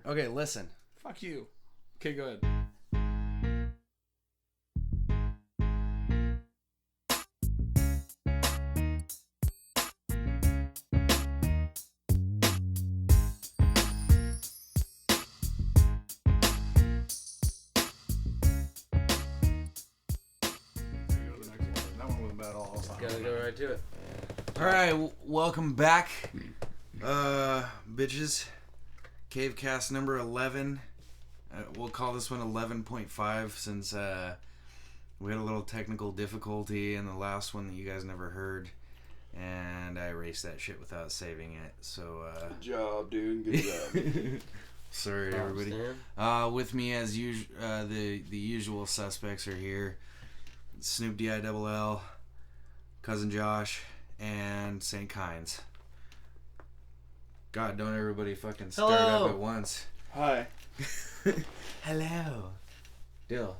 Okay, listen. Fuck you. Okay, go ahead. Gotta go right to it. Alright, welcome back, bitches. CaveCast number 11. We'll call this one 11.5 since we had a little technical difficulty in the last one that you guys never heard. And I erased that shit without saving it. So, good job, dude. Good job. Sorry, everybody. With me, as usual, the usual suspects are here. Snoop D-I-double-L, Cousin Josh, and St. Kynes. God, don't everybody fucking start up at once. Hi. Hello. Dill,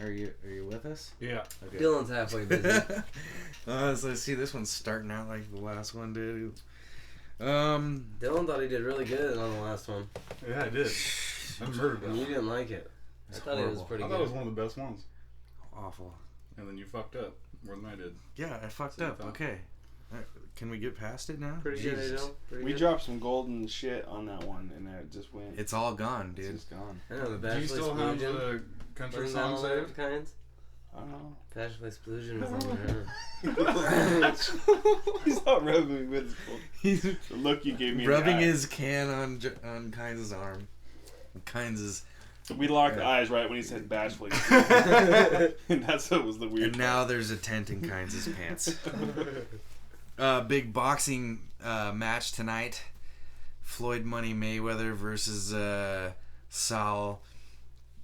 are you with us? Yeah. Okay. Dylan's halfway busy. So see, this one's starting out like the last one did. Dylan thought he did really good on the last one. Yeah, I did. I murdered And you that. didn't like it. I thought it was pretty I good. thought it was one of the best ones. Awful. And then you fucked up more than I did. Yeah, I fucked up. Okay. Can we get past it now? Pretty good, Dylan. Pretty We good. dropped some golden shit on that one, and it just went. It's all gone, dude. It's just gone. I know, the Do Bachelor you still have Splusion. the country Wasn't that song all there, saved? Kynes? I don't know. Bachelor Splusion was on there. He's not rubbing me with his He's the look you gave me. in rubbing the eye. his can on Kynes' arm. Kynes' We locked eyes right when he said bashfully. And that's what was the weird. And now there's a tent in Kynes' pants. Big boxing match tonight. Floyd Money Mayweather versus Saul,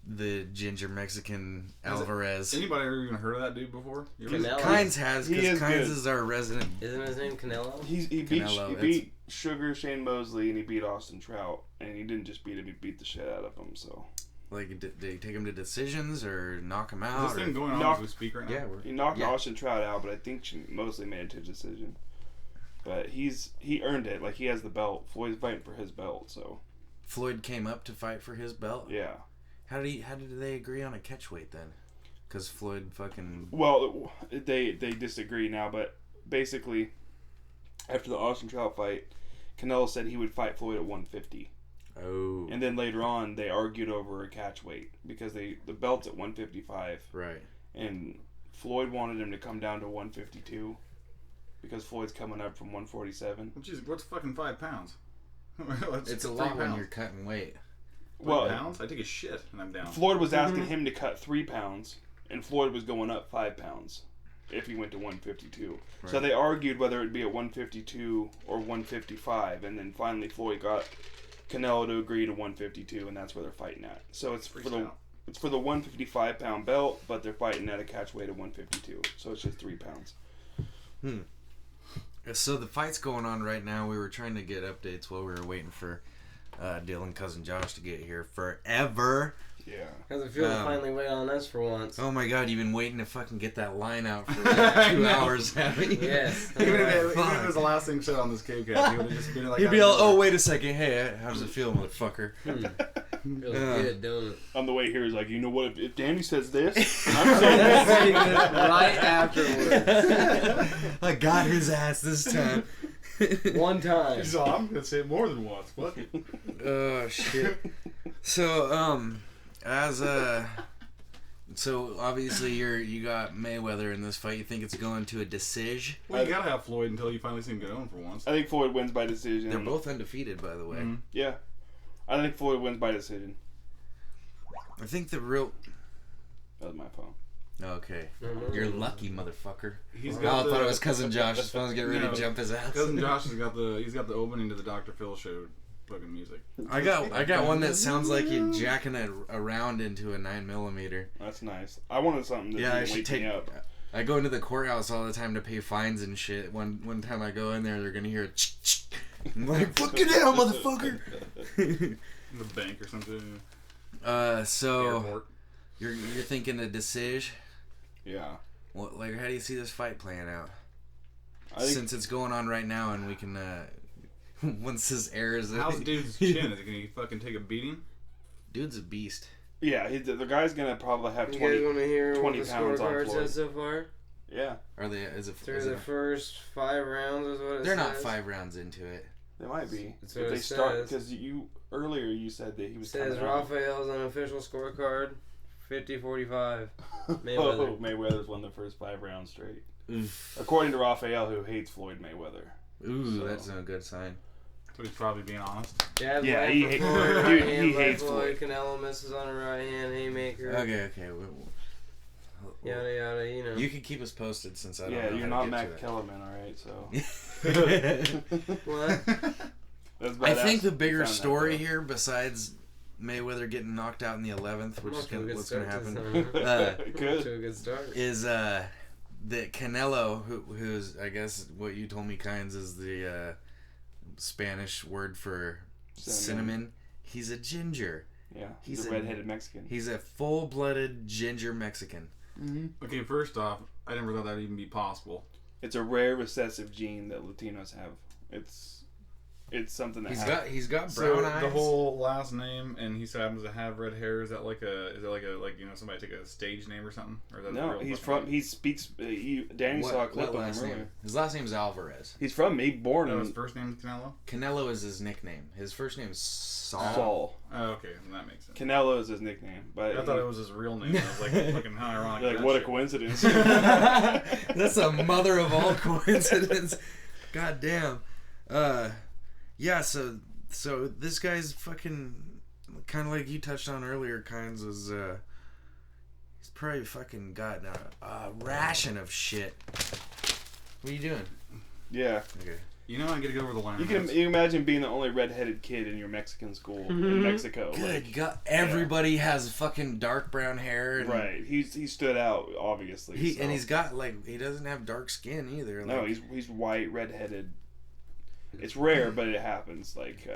the ginger Mexican Alvarez. Anybody ever even heard of that dude before? You ever- Canelo. Kynes has, He because is Kynes good. is our resident. Isn't his name Canelo? He beat Canelo, Sugar Shane Mosley, and he beat Austin Trout, and he didn't just beat him; he beat the shit out of him. So Like, did they take him to decisions or knock him Is out? this thing Or, going on Knock- as we speak right now? yeah, he knocked Yeah. Austin Trout out, but I think Mosley made it to a decision. But he earned it. Like, he has the belt. Floyd's fighting for his belt, so Floyd came up to fight for his belt. yeah. How did they agree on a catch weight then? Because Floyd fucking. Well, they disagree now, but basically, after the Austin Trout fight, Canelo said he would fight Floyd at 150. Oh. And then later on, they argued over a catch weight because the belt's at 155, Right. and Floyd wanted him to come down to 152 because Floyd's coming up from 147. Which is, what's fucking 5 pounds? It's a 3 lot when pounds. you're cutting weight. 3 Well, pounds? I take a shit and I'm down. Floyd was asking him to cut 3 pounds, and Floyd was going up 5 pounds if he went to 152. So Right. they argued whether it would be at 152 or 155, and then finally Floyd got Canelo to agree to 152, and that's where they're fighting at. So it's for the 155 pound belt, but they're fighting at a catch weight of 152. So it's just 3 pounds. So the fight's going on right now. We were trying to get updates while we were waiting for Dylan, Cousin Josh to get here forever. Yeah. How's it feel to finally wait on us for once? Oh my god, you've been waiting to fucking get that line out for like 2 hours, haven't you? Yes. Even if it Fuck. was the last thing said on this CaveCast, he would have just been like... He'd be all, oh, wait a second. Hey, how does it feel, motherfucker? Feels good, don't it? On the way here, he's like, you know what? If Danny says this, I'm saying this. Saying this right afterwards. I got his ass this time. One time. So I'm going to say it more than once. Fuck it. Oh, shit. So, so obviously you got Mayweather in this fight. You think it's going to a decision? Well, you gotta have Floyd until you finally see him get on for once. I think Floyd wins by decision. They're both undefeated, by the way. Mm-hmm. Yeah. I think Floyd wins by decision. I think the real... That was my phone. Okay. You're lucky, motherfucker. He's I got thought it was Cousin Josh. His phone's getting ready No. to jump his ass. Cousin Josh has got the opening to the Dr. Phil show fucking music. I got one that sounds like you're jacking it around into a 9mm. That's nice. I wanted something that Yeah, I didn't should wake take. me up. I go into the courthouse all the time to pay fines and shit. One time I go in there, they're gonna hear a I'm like, fuck it out, motherfucker. In the bank or something. So Airport. you're thinking a decision? Yeah. What, like, how do you see this fight playing out? I think Since it's going on right now, and we can Once his air is... How's dude's chin? Is he going to fucking take a beating? Dude's a beast. Yeah, the guy's gonna probably have You 20, guys want to hear 20 what the pounds on scorecard Floyd. says so far? Yeah. Are they... Is it, Through is the it, first 5 rounds is what it they're says. not 5 rounds into it. They might be. That's If what they it start, says. because earlier you said that he It was says coming out. Rafael's unofficial scorecard, 50-45. Oh, Mayweather. Mayweather's won the first 5 rounds straight. Oof. According to Rafael, who hates Floyd Mayweather. Ooh, So- that's no good sign. So he's probably being honest. Jab Yeah, left he for hate- Floyd, dude, right he hand by hates Floyd. Canelo misses on a right hand haymaker. Okay. Yada yada, you know. You can keep us posted since I don't Yeah, know you're how not to Matt get Kellerman, alright, so. to What? That's I badass. think the You bigger found that, story though. here, besides Mayweather getting knocked out in the 11th, which is what's going to happen, Good. To a good start. is that Canelo, who's, I guess, what you told me, Kynes, is the Spanish word for cinnamon. He's a ginger. Yeah, He's he's a redheaded Mexican. He's a full-blooded ginger Mexican. Mm-hmm. Okay, first off, I never thought that would even be possible. It's a rare recessive gene that Latinos have. It's something that He's got So brown eyes. the whole last name, and he so happens to have red hair. Is that like somebody take a stage name or something? Or is that No, the real he's fucking from. name? He speaks. Danny saw a clip of him last earlier. name? His last name's Alvarez. He's from me, born No, in his first name is Canelo. Canelo is his nickname. His first name is Saul. Saul. Oh, okay, then that makes sense. Canelo is his nickname, but I thought it was his real name. I was like, fucking how ironic. like that what a shit. coincidence. That's a mother of all coincidence. God damn. Yeah, so this guy's fucking kind of like you touched on earlier, Kynes, was he's probably fucking got a ration of shit. What are you doing? Yeah, Okay. You know, I get to go over the line. you can imagine being the only redheaded kid in your Mexican school in Mexico. Good Like, God. Everybody has fucking dark brown hair. And right, he stood out obviously. And he's got he doesn't have dark skin either. Like, no, he's white, redheaded. It's rare, but it happens. Like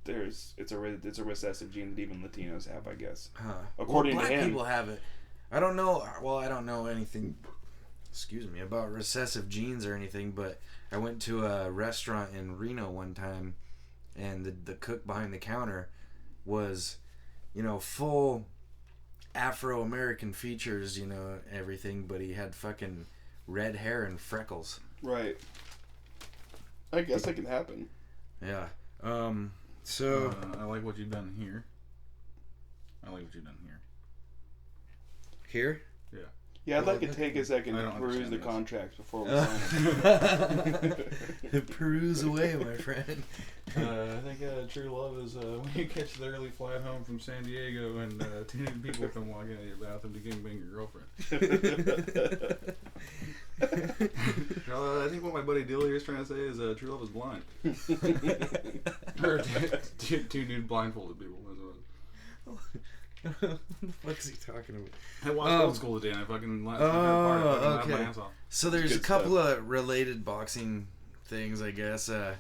it's a recessive gene that even Latinos have, I guess. Huh. According black to him. people have it. I don't know. Well, I don't know anything. Excuse me, about recessive genes or anything, but I went to a restaurant in Reno one time, and the cook behind the counter was, full Afro-American features, everything, but he had fucking red hair and freckles. Right. I guess that can happen. Yeah. So I like what you've done here. here. Yeah, I'd like to take a second I to don't peruse understand the this. contracts before we sign it. Peruse away, my friend. I think true love is when you catch the early flight home from San Diego and 10 people come walking out of your bathroom to gangbang your girlfriend. I think what my buddy Dilly is trying to say is true love is blind. Or two dude blindfolded people. That's what. What the fuck is he talking about? I watched Old School today and I fucking laughed my okay. ass off. So there's a Good couple of related boxing things, I guess. I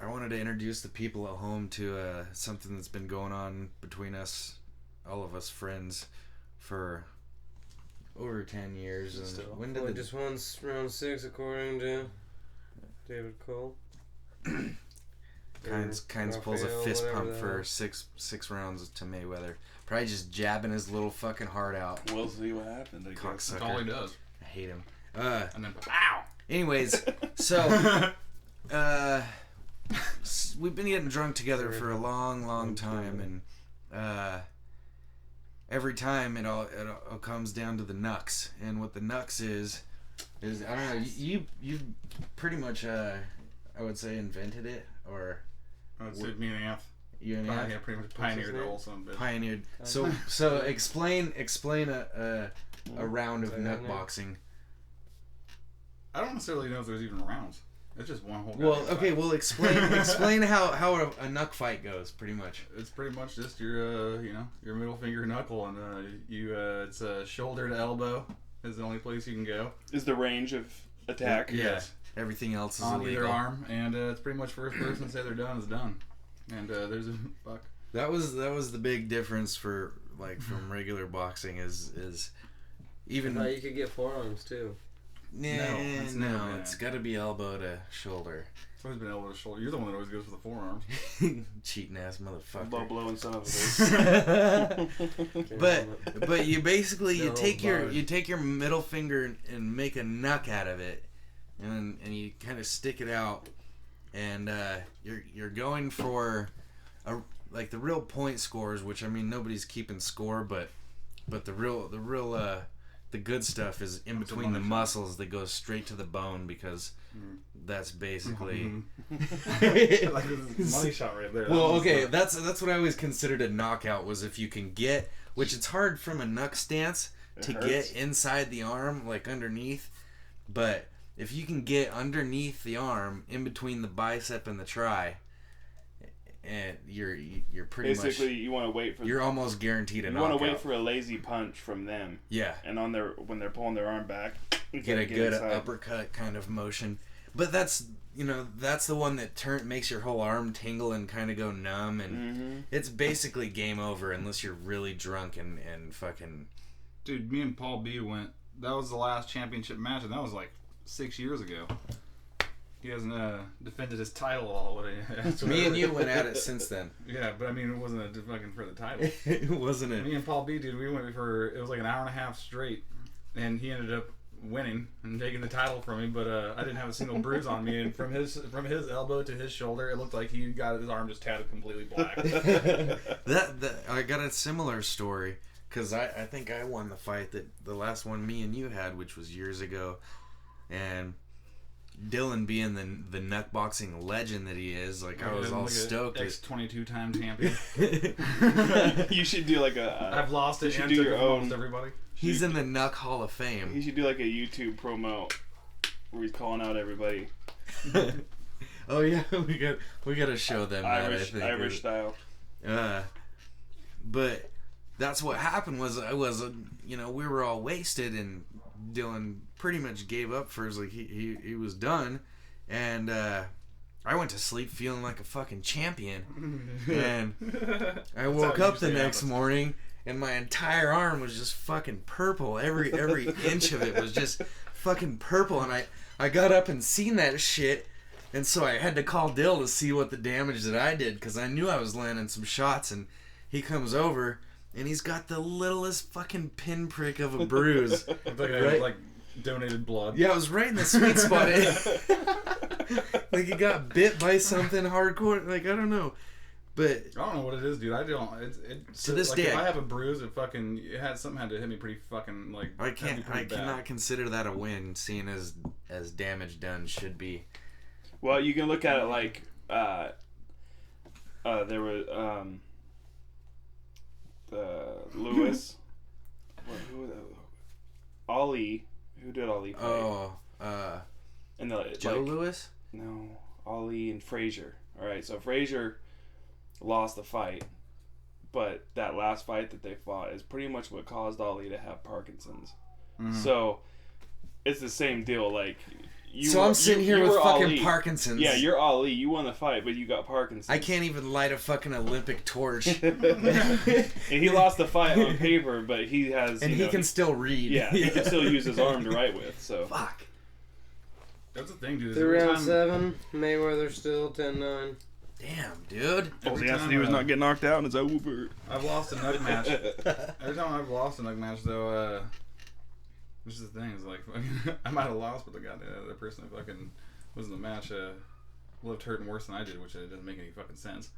wanted to introduce the people at home to something that's been going on between us, all of us friends, for over 10 years. And Still. when did Floyd just won round 6 according to David Cole. Kynes pulls a Rafael, fist whatever pump the for hell. six rounds to Mayweather. Probably just jabbing his little fucking heart out. We'll see what happens. I guess. That's all he Cocksucker. does. I hate him. And then, ow! Anyways, so we've been getting drunk together for a long time, and every time it all comes down to the nux. And what the nux is I don't know. You pretty much I would say invented it, or It's me and Anth. you and Yeah, Anth pretty much pioneered the whole son of a bitch. pioneered. So explain a round of nut boxing. I don't necessarily know if there's even rounds. It's just one whole. Well, goddamn okay. fight. Well, explain how a knuck fight goes, pretty much. It's pretty much just your your middle finger knuckle, and it's shoulder to elbow is the only place you can go. Is the range of attack? Yes. Everything else is On illegal. either arm, and it's pretty much first person to say they're done is done. And there's a fuck. That was the big difference for from regular boxing is I even thought you could get forearms too. No, it's got to be elbow to shoulder. It's always been elbow to shoulder. You're the one that always goes for the forearms. Cheating ass motherfucker. Low blowing son of a bitch. but you basically you take your middle finger and make a knuck out of it, and you kind of stick it out, and you're going for like the real point scores, which I mean nobody's keeping score, but the good stuff is in between the muscles that goes straight to the bone, because that's basically like money shot right there. Well, okay, that's what I always considered a knockout, was if you can get, which it's hard from a knuck stance to get inside the arm, like underneath, but if you can get underneath the arm, in between the bicep and the tri, and you're pretty much basically you want to wait for. You're almost guaranteed a knockout. You want to wait for a lazy punch from them. Yeah. And when they're pulling their arm back, get a good uppercut kind of motion. But that's the one that makes your whole arm tingle and kind of go numb, and it's basically game over unless you're really drunk and fucking. Dude, me and Paul B went. That was the last championship match, and that was like 6 years ago. He hasn't defended his title all. Me and you went at it since then. Yeah, but I mean, it wasn't a fucking for the title. It wasn't it. Me and Paul B, dude, we went for, it was like an hour and a half straight, and he ended up winning and taking the title from me. But I didn't have a single bruise on me, and from his elbow to his shoulder, it looked like he got his arm just tatted completely black. I got a similar story, because I think I won the fight the last one me and you had, which was years ago, and Dylan being the nut boxing legend that he is, like I was all stoked. Ex-22-time champion. You should do like a. I've lost it. You should do your own. Everybody. He's in the Nuck Hall of Fame. He should do like a YouTube promo where he's calling out everybody. Oh yeah, we got to show them Irish, that. I think Irish style. But that's what happened was we were all wasted, and Dylan pretty much gave up first. Like he was done, and I went to sleep feeling like a fucking champion, and I woke up the next morning and my entire arm was just fucking purple. Every inch of it was just fucking purple, and I got up and seen that shit, and so I had to call Dill to see what the damage that I did, because I knew I was landing some shots, and he comes over and he's got the littlest fucking pinprick of a bruise. Like donated blood. Yeah, it was right in the sweet spot. Like he got bit by something hardcore. Like I don't know, but I don't know what it is, dude. I don't. To this day, if I have a bruise, something had to hit me pretty fucking like. I cannot consider that a win, seeing as damage done should be. Well, you can look at it like there was Lewis. Ali. Who did Ali fight? Oh, and Joe Lewis? No, Ali and Frazier. All right, so Frazier lost the fight, but that last fight that they fought is pretty much what caused Ali to have Parkinson's. Mm-hmm. So it's the same deal. Like, I'm sitting here with fucking Ali. Parkinson's. Yeah, you're Ali. You won the fight, but you got Parkinson's. I can't even light a fucking Olympic torch. And he lost the fight on paper, but he has. And he can still read. Yeah, he can still use his arm to write with. So fuck. That's the thing, dude. Through round 7, Mayweather still 10-9. Damn, dude. All he has to do is not get knocked out, and it's over. I've lost a nug match. Every time I've lost a nug match, though, which is the thing, is like, I might have lost, but the person that fucking was in the match lived hurting worse than I did, which doesn't make any fucking sense.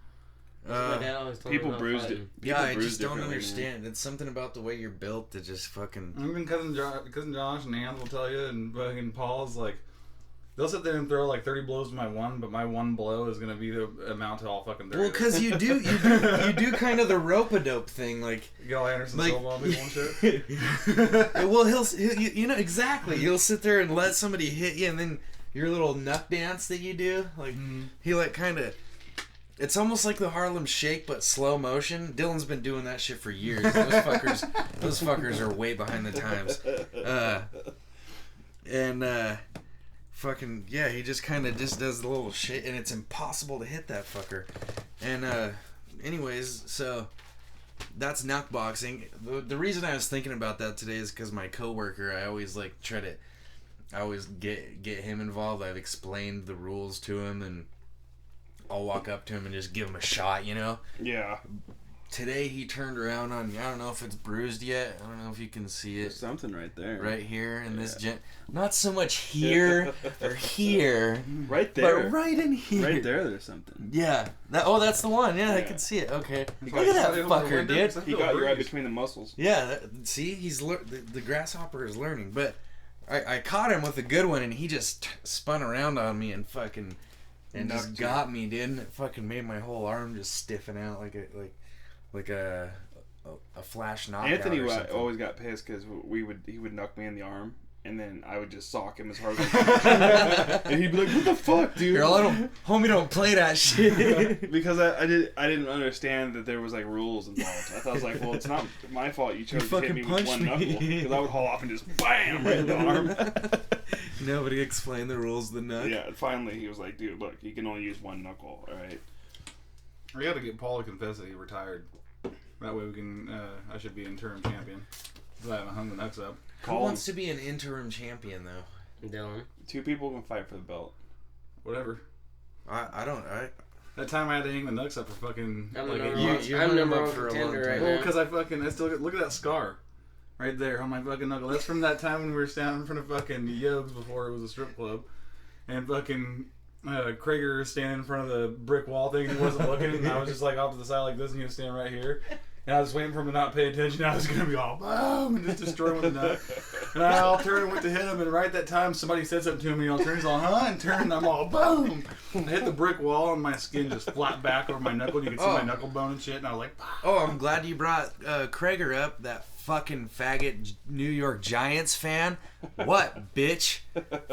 People bruised it. Yeah, I just don't understand. It's something about the way you're built that just fucking. Even cousin Josh and Hans will tell you, and fucking Paul's like, they'll sit there and throw like 30 blows to my one, but my one blow is gonna be the amount to all fucking 30. Well, because you do kind of the rope-a-dope thing, like you get all Anderson Silva on people and shit. Well, he'll exactly. He'll sit there and let somebody hit you, and then your little nut dance that you do, like he like kind of. It's almost like the Harlem Shake, but slow motion. Dylan's been doing that shit for years. Those fuckers are way behind the times. Fucking yeah, he just kind of just does the little shit, and it's impossible to hit that fucker. And anyways, so that's knuck boxing. The reason I was thinking about that today is because my coworker, I always like try to I always get him involved. I've explained the rules to him, and I'll walk up to him and just give him a shot, you know? Yeah. Today he turned around on me. I don't know if it's bruised yet. I don't know if you can see it. There's something right there. Right here in this not so much here or here. Right there. But right in here. Right there, there's something. Yeah. That's the one. Yeah, I can see it. Okay. Look at that fucker, dude. He got you right between the muscles. Yeah. See, he's the grasshopper is learning. But I caught him with a good one, and he just spun around on me and fucking just got me, dude. And it fucking made my whole arm just stiffen out like a flash knockout. Anthony or something. always got pissed because he would knock me in the arm, and then I would just sock him as hard as I could. And he'd be like, "What the fuck, dude?" Homie, don't play that shit. Because I didn't understand that there was like rules involved. I thought I was like, well, it's not my fault you chose to hit me with one knuckle, because I would haul off and just bam right in the arm. Nobody explained the rules of the knuck. Yeah, finally he was like, dude, look, you can only use one knuckle, all right? We got to get Paul to confess that he retired. That way we can. I should be interim champion. I haven't hung the nuts up. Who wants to be an interim champion though? Dylan. 2 people can fight for the belt. Whatever. I don't. That time I had to hang the nuts up for fucking. I'm like I'm number 1 contender right now. Because I still look at that scar, right there on my fucking knuckle. That's from that time when we were standing in front of fucking Yogs before it was a strip club, and fucking. Krager was standing in front of the brick wall thing. He wasn't looking, and I was just like off to the side like this, and he was standing right here. And I was waiting for him to not pay attention. I was gonna be all boom and just destroy him with a nut. And I all turned and went to hit him, and right at that time somebody said something to me. And I'll turn, he's all and turned. And I'm all boom. And I hit the brick wall, and my skin just flapped back over my knuckle. You could see my knuckle bone and shit. And I was like, oh, I'm glad you brought Krager up. That fucking faggot New York Giants fan. What, bitch?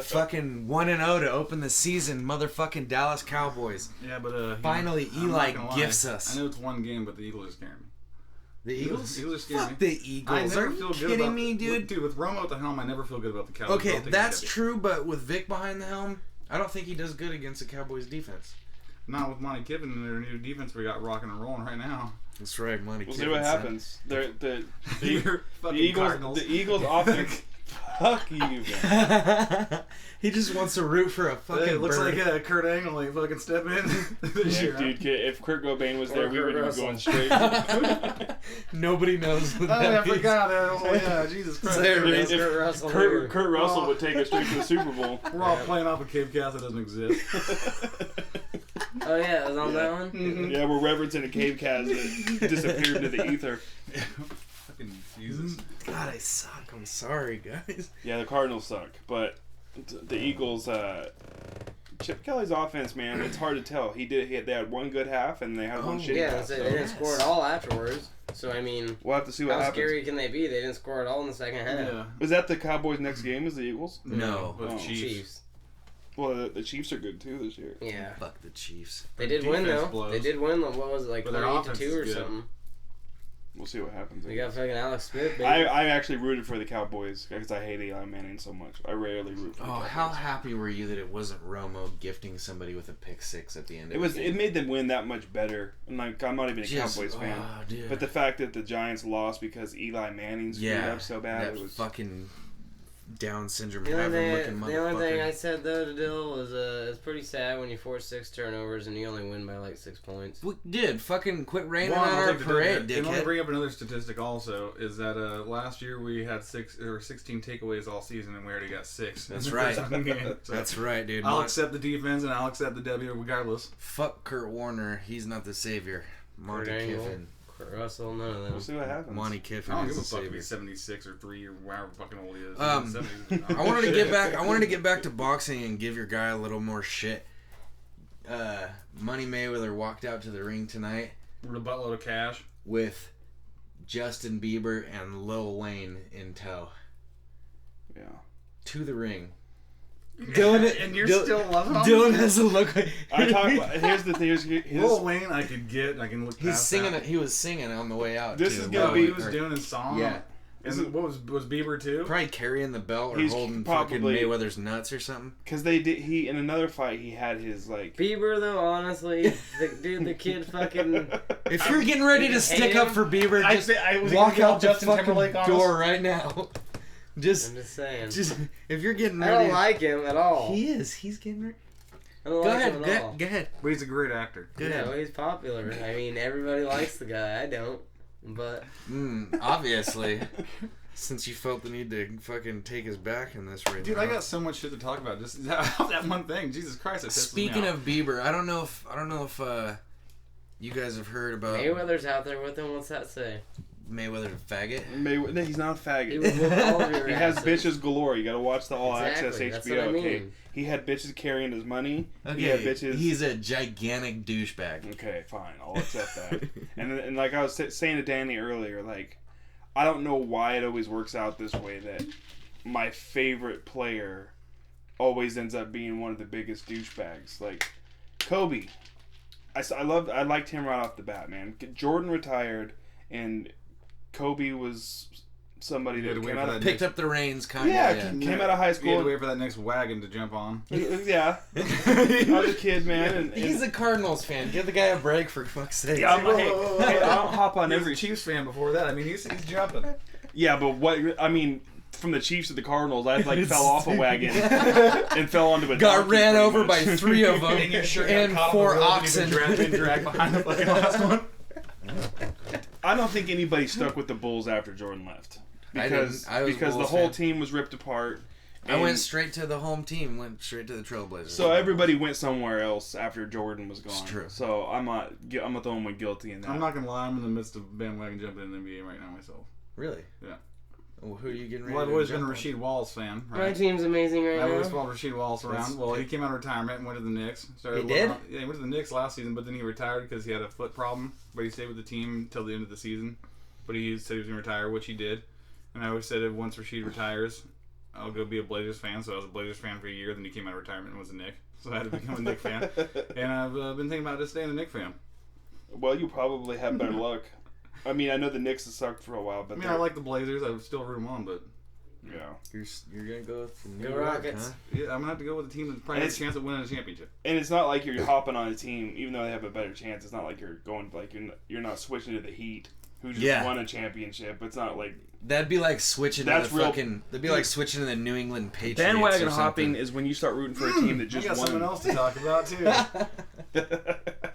Fucking 1-0 to open the season, motherfucking Dallas Cowboys. yeah, but finally Eli gifts us. I know it's one game, but the Eagles are scaring me. The Eagles? The Eagles are scaring me. Fuck the Eagles. Are you kidding me, dude? Dude, with Romo at the helm, I never feel good about the Cowboys. Okay, that's true, but with Vic behind the helm, I don't think he does good against the Cowboys defense. Not with Monty Kiffin and their new defense we got rocking and rolling right now. That's right, Monty We'll Kiffin. see what happens. The Cardinals. The Eagles offense. Fuck you, man. He just wants to root for a fucking It looks bird. like Kurt Angle like fucking step in this year. Dude, if Kurt Cobain was there, we would be going straight. Nobody knows what Oh, that I means. forgot. Oh, yeah, Jesus Christ. There it is. Kurt Russell. Kurt Russell would take us straight to the Super Bowl. We're all playing off a CaveCast that doesn't exist. Oh yeah, it was on that one? Mm-hmm. Yeah, we're referencing a cave cast that disappeared into the ether. Fucking Jesus. God, I suck. I'm sorry, guys. Yeah, the Cardinals suck, but the Eagles, Chip Kelly's offense, man, it's hard to tell. They had one good half and they had one shitty Yeah, half. they didn't score at all afterwards. So I mean, We'll have to see what how happens. scary can they be? They didn't score at all in the second half. Yeah. Is that the Cowboys' next game? Is the Eagles? No. With Oh. Chiefs. Well, the Chiefs are good too this year. Yeah. Fuck the Chiefs. They did win Defense though. blows. They did win. What was it, like But their 28-2 offense or is good. something? We'll see what happens. We got fucking Alex Smith, baby. I actually rooted for the Cowboys because I hate Eli Manning so much. I rarely root for the Oh, Cowboys. how happy were you that it wasn't Romo gifting somebody with a pick six at the end of the game? It made them win that much better. And like, I'm not even a Cowboys fan. Oh, dude. But the fact that the Giants lost because Eli Manning screwed up so bad, that it was fucking Down syndrome The only having looking thing motherfucker. I said though to Dill was it's pretty sad when you force 6 turnovers and you only win by like 6 points. We did fucking quit raining Well, on I'll our take the parade, And let me dickhead. bring up another statistic also, is that last year we had 16 takeaways all season and we already got 6. That's in the right. first game. So That's right, dude. I'll accept the defense and I'll accept the W regardless. Fuck Kurt Warner. He's not the savior. Monty Kurt Angle. Kiffin. Kurt Russell, none of them. We'll see what happens. Monty Kiffin I don't is give a the fuck if savior. he's 76 or 3 or however fucking old he is. I wanted to get back. I wanted to get back to boxing and give your guy a little more shit. Money Mayweather walked out to the ring tonight With a buttload of cash. with Justin Bieber and Lil Wayne in tow Yeah. to the ring. Dylan, And you're Dylan- still loving him? Dylan has a look. I talk. Here's the thing. Lil Wayne, I could get. I can look He's past singing. that. He was singing on the way out. This too. is gonna Oh, be- he was doing his song. Yeah. And what was Bieber too? Probably carrying the belt or He's holding probably- fucking Mayweather's nuts or something. Because they did. He in another fight he had his like. Bieber though, honestly, the kid fucking. If you're getting ready to stick up for Bieber, just was walk gonna out the Justin fucking Timberlake on us? door right now. I'm Just just saying. if you're getting I ready. don't like him at all. He is. He's getting ready. I don't Go like ahead. him at all. Go ahead. But he's a great actor. Go Yeah, ahead. well, he's popular. I mean, everybody likes the guy. I don't. But Obviously. Since you felt the need to fucking take his back in this right Dude, now. I got so much shit to talk about. Just that one thing. Jesus Christ! It pisses me Speaking off. of Bieber, I don't know if you guys have heard about Mayweather's out there with him. What's that say? Mayweather's a faggot. No, he's not a He would whoop faggot. all of your He has asses. bitches galore. You gotta watch the All Access Exactly, that's HBO. what I mean. Okay, he had bitches carrying his money. Okay, He had bitches. he's a gigantic douchebag. Okay, fine. I'll accept that. and like I was saying to Danny earlier, like I don't know why it always works out this way that my favorite player always ends up being one of the biggest douchebags. Like Kobe, I liked him right off the bat, man. Jordan retired, and Kobe was somebody You had that to came wait out for of that Picked up the reins, kind of. yeah, came out of high You had school. to wait for that next wagon to jump on. Yeah, I was a kid, man. And He's a Cardinals fan. Give the guy a break, for fuck's sake. yeah, hey, I don't hop on He was every a Chiefs fan before that. I mean, he's jumping. Yeah, but what I mean, from the Chiefs to the Cardinals, I like fell off a wagon Got and fell onto a ran donkey, pretty over much. by 3 of them And your shirt got and caught on 4 the rope and you've oxen. been dragged behind the fucking last one. I don't think anybody stuck with the Bulls after Jordan left because I was a because the Bulls whole fan. team was ripped apart. I and went straight to the home team. Went straight to the Trailblazers. So everybody went somewhere else after Jordan was gone. It's true. So I'm not the only one guilty in that. I'm not gonna lie, I'm in the midst of bandwagon jumping in the NBA right now myself. Really? Yeah. Well, who are you getting ready Well, I've to always been a jump on? Rasheed Wallace fan, My right? team's amazing right I've always now. followed Rasheed Wallace around. That's- Well, he came out of retirement and went to the Knicks. He did? Yeah, he went to the Knicks last season, but then he retired because he had a foot problem. But he stayed with the team until the end of the season. But he said he was going to retire, which he did. And I always said that once Rasheed retires, I'll go be a Blazers fan. So I was a Blazers fan for a year. Then he came out of retirement and was a Knick. So I had to become a Knick fan. And I've been thinking about just staying a Knick fan. Well, you probably have better luck. I mean, I know the Knicks have sucked for a while, but I mean, I like the Blazers. I would still root them on, but yeah. You're gonna go with the New Go York, Rockets. huh? yeah, I'm going to have to go with a team that probably has a chance of winning a championship. And it's not like you're hopping on a team, even though they have a better chance. It's not like you're going like you're not switching to the Heat, who just Yeah. won a championship. It's not like That'd be like switching That's to the real- fucking. That'd be like switching to the New England Patriots. bandwagon or hopping something. is when you start rooting for a team that I just got won. something else to talk about, too.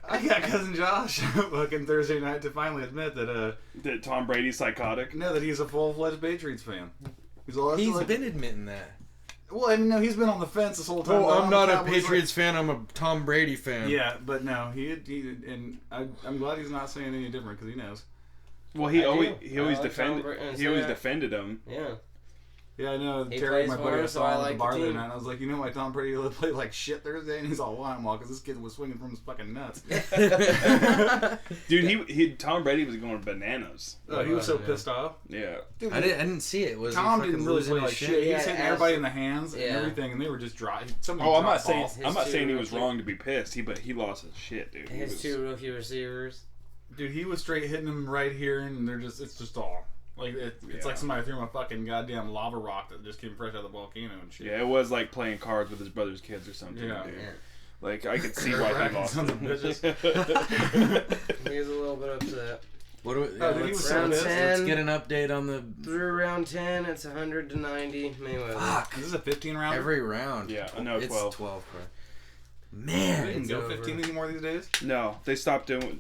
I got cousin Josh fucking Thursday night to finally admit that That Tom Brady's psychotic. that he's a full-fledged Patriots fan. He's all He's like, been admitting that. well, I mean, no, he's been on the fence this whole time. Oh, but I'm on not the a Cowboys, Patriots fan. I'm a Tom Brady fan. Like, yeah, but no, he and I'm glad he's not saying any different because he knows. Well, he I always do. he always I like Tom defended Brady, and he so always I- defended him. Yeah. Yeah, I know. He Terry, plays my for buddy, I him, so saw I him at like the the bar the other team. night. And I was like, you know why Tom Brady played like shit Thursday? And he's all, why? Well, because this kid was swinging from his fucking nuts. Dude, he Tom Brady was going bananas. He was so Yeah. pissed off. Yeah. Dude, I didn't see it. Was Tom he didn't fucking really losing play his like shit? shit. He was Yeah, hitting as- everybody in the hands yeah. and everything, and they were just dry. Someone Oh, I'm not dropped saying balls. His I'm not two saying he was rookie- wrong to be pissed. But he lost his shit, dude. He His was- 2 rookie receivers. Dude, he was straight hitting them right here, and it's just all like it's Yeah. like somebody threw him a fucking goddamn lava rock that just came fresh out of the volcano and shit. Yeah, it was like playing cards with his brother's kids or something. Yeah. Dude. Yeah. Like I could see why he Nerve-wracking lost. sons of bitches. He was a little bit upset. What do we, Oh, dude, he let's, was so Round pissed. 10. let's get an update on the Through round 10, it's 100-90 Mayweather. fuck Is this a 15 round? every round. Yeah, no, it's 12. 12. Bro. They Man, didn't It's go over. 15 anymore these days. No, they stopped it's going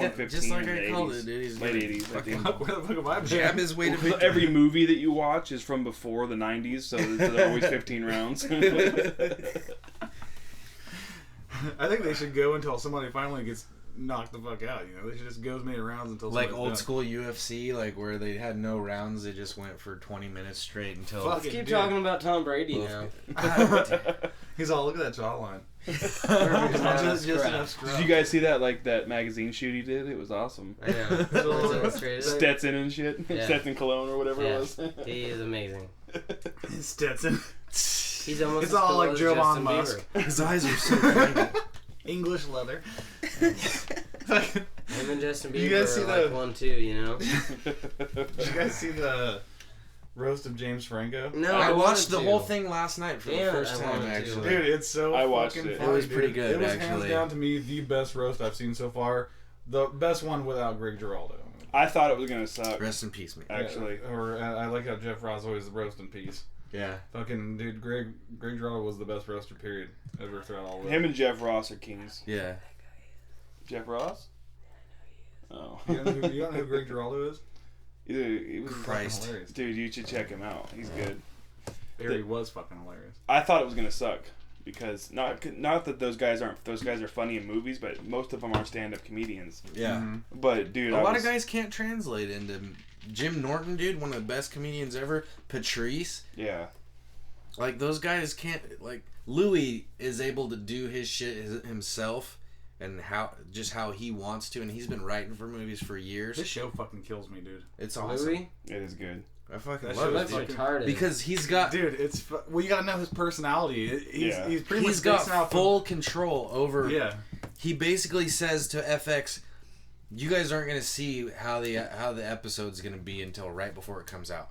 got- 15 just like in the I called 80s. it, dude. He's Late gonna 80s, I fucking think. Where the fuck have I been? jab his way to Well, victory. every movie that you watch is from before the 90s, so they're always 15 rounds. I think they should go until somebody finally gets knocked the fuck out. You know, they should just go as many rounds until Like somebody's old done. school UFC, like where they had no rounds, they just went for 20 minutes straight until. Fuck. Let's keep Dude. talking about Tom Brady Well, now. He's all, look at that jawline. Just enough scrub. Did you guys see that magazine shoot he did? It was awesome. I know. It's illustrated. Stetson and shit. Yeah. Stetson Cologne or whatever Yeah. it was. He is amazing. Stetson. He's almost It's as all cool like as Joe Justin Von Musk. Bieber. His eyes are so tiny. English leather. Him and Justin Bieber You guys see are like the- 1-2, you know? Did you guys see the roast of James Franco? No, I watched wanted the to. whole thing last night for Damn the it, first I time, wanted to. actually. Dude, it's so I watched fucking it. funny, It was pretty dude. good, It was actually. hands down to me the best roast I've seen so far. The best one without Greg Giraldo. I thought it was gonna suck. Rest in peace, man. Actually. Or I like how Jeff Ross always roast in peace. Yeah. Fucking dude, Greg Giraldo was the best roaster period ever throughout all of it. Him and Jeff Ross are kings. Yeah. Jeff Ross? Oh. You don't know who Greg Giraldo is? He was Christ. Hilarious. Dude, you should check him out. He's good. He was fucking hilarious. I thought it was gonna suck because not that those guys are funny in movies, but most of them are stand-up comedians. Yeah. Mm-hmm. But dude, A lot of guys can't translate into Jim Norton, dude, one of the best comedians ever. Patrice. Yeah. Like, those guys can't, like, Louis is able to do his shit himself and how he wants to, and he's been writing for movies for years. This show fucking kills me, dude. It's awesome. Louis? It is good. I fucking That love show it, is dude. retarded. Because he's got... Dude, well, you gotta know his personality. He's pretty much He's got based out full control over... Yeah. He basically says to FX, you guys aren't going to see how the episode's going to be until right before it comes out.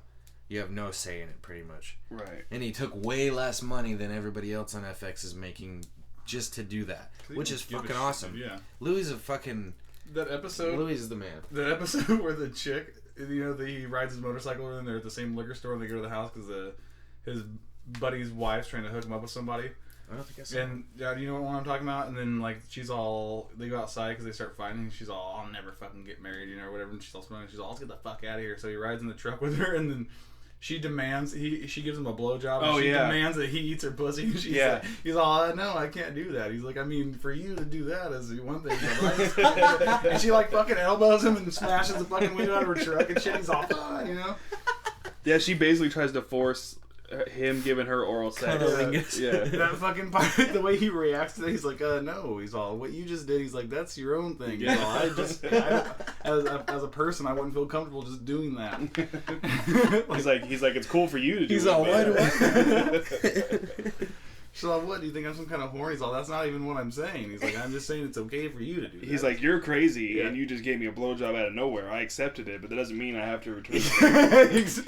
You have no say in it, pretty much. Right. And he took way less money than everybody else on FX is making just to do that, which is Give a fucking shit, awesome. dude, yeah. Louis is a fucking... That episode... Louis is the man. That episode where the chick, he rides his motorcycle and they're at the same liquor store and they go to the house because his buddy's wife's trying to hook him up with somebody. I don't think I saw And do you know what I'm talking about? And then like they go outside because they start fighting. And she's all, I'll never fucking get married, or whatever. And she's all smiling. She's all, let's get the fuck out of here. So he rides in the truck with her, and then she demands she gives him a blowjob. Oh, and she yeah. demands that he eats her pussy. And she's Yeah. like, he's all, no, I can't do that. He's like, I mean, for you to do that is one thing. Right? And she like fucking elbows him and smashes the fucking window out of her truck and shit. He's all, Yeah, she basically tries to force him giving her oral sex. Yeah. That fucking part, the way he reacts to it, he's like, no. He's all, what you just did, he's like, that's your own thing. He's all, as a person, I wouldn't feel comfortable just doing that. He's like, it's cool for you to do. He's it, all, man. why do I... She's like, what? Do you think I'm some kind of whore? He's all, that's not even what I'm saying. He's like, I'm just saying it's okay for you to do that. He's like, you're crazy, Yeah. and you just gave me a blowjob out of nowhere. I accepted it, but that doesn't mean I have to return it.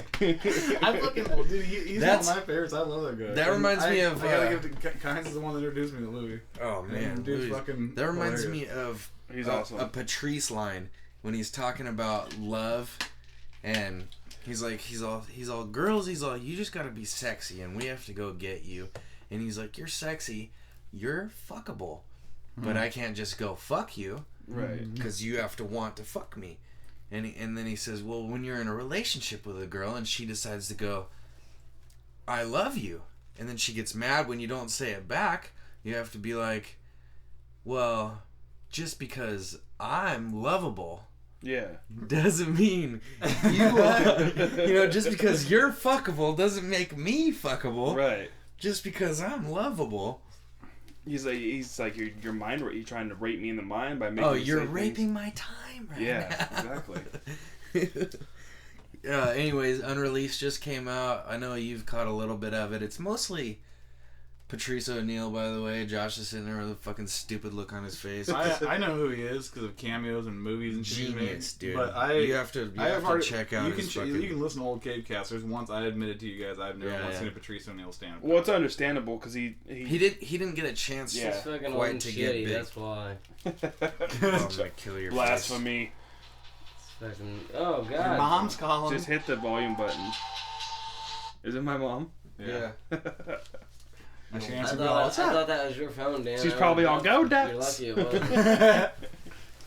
I fucking, dude, he's one of my favorites. I love that guy. That reminds me of, I gotta give it to Kynes is the one that introduced me to Louis. Oh, man. Dude's Louis. fucking That reminds hilarious. me of He's awesome. a Patrice line when he's talking about love, and he's all girls, you just gotta be sexy and we have to go get you. And he's like, you're sexy, you're fuckable, but I can't just go fuck you, Right. because you have to want to fuck me. And then he says, well, when you're in a relationship with a girl and she decides to go, I love you, and then she gets mad when you don't say it back, you have to be like, well, just because I'm lovable Yeah. doesn't mean you are. Just because you're fuckable doesn't make me fuckable. Right. Just because I'm lovable. He's like your mind. You're trying to rape me in the mind by making. Oh, me you're say raping things. my time right Yeah, now. exactly. Anyways, Unreleased just came out. I know you've caught a little bit of it. It's mostly Patrice O'Neal, by the way. Josh is sitting there with a fucking stupid look on his face. I know who he is because of cameos and movies and shit. Genius, dude. But you have to check out you his can fucking... you can listen to old CaveCast. There's once I admitted to you guys I've never Yeah, once yeah. seen a Patrice O'Neal stand up. Well, it's understandable because he didn't get a chance Yeah. It's fucking old quite and to get shitty, big. that's why. Oh, I'm gonna kill your face. blasphemy. It's fucking, oh god. Your mom's calling. Just hit the volume button. Is it my mom? Yeah. She I answered me all the time. thought that was your phone, Dan. She's probably all, "Go Ducks." You're lucky it wasn't.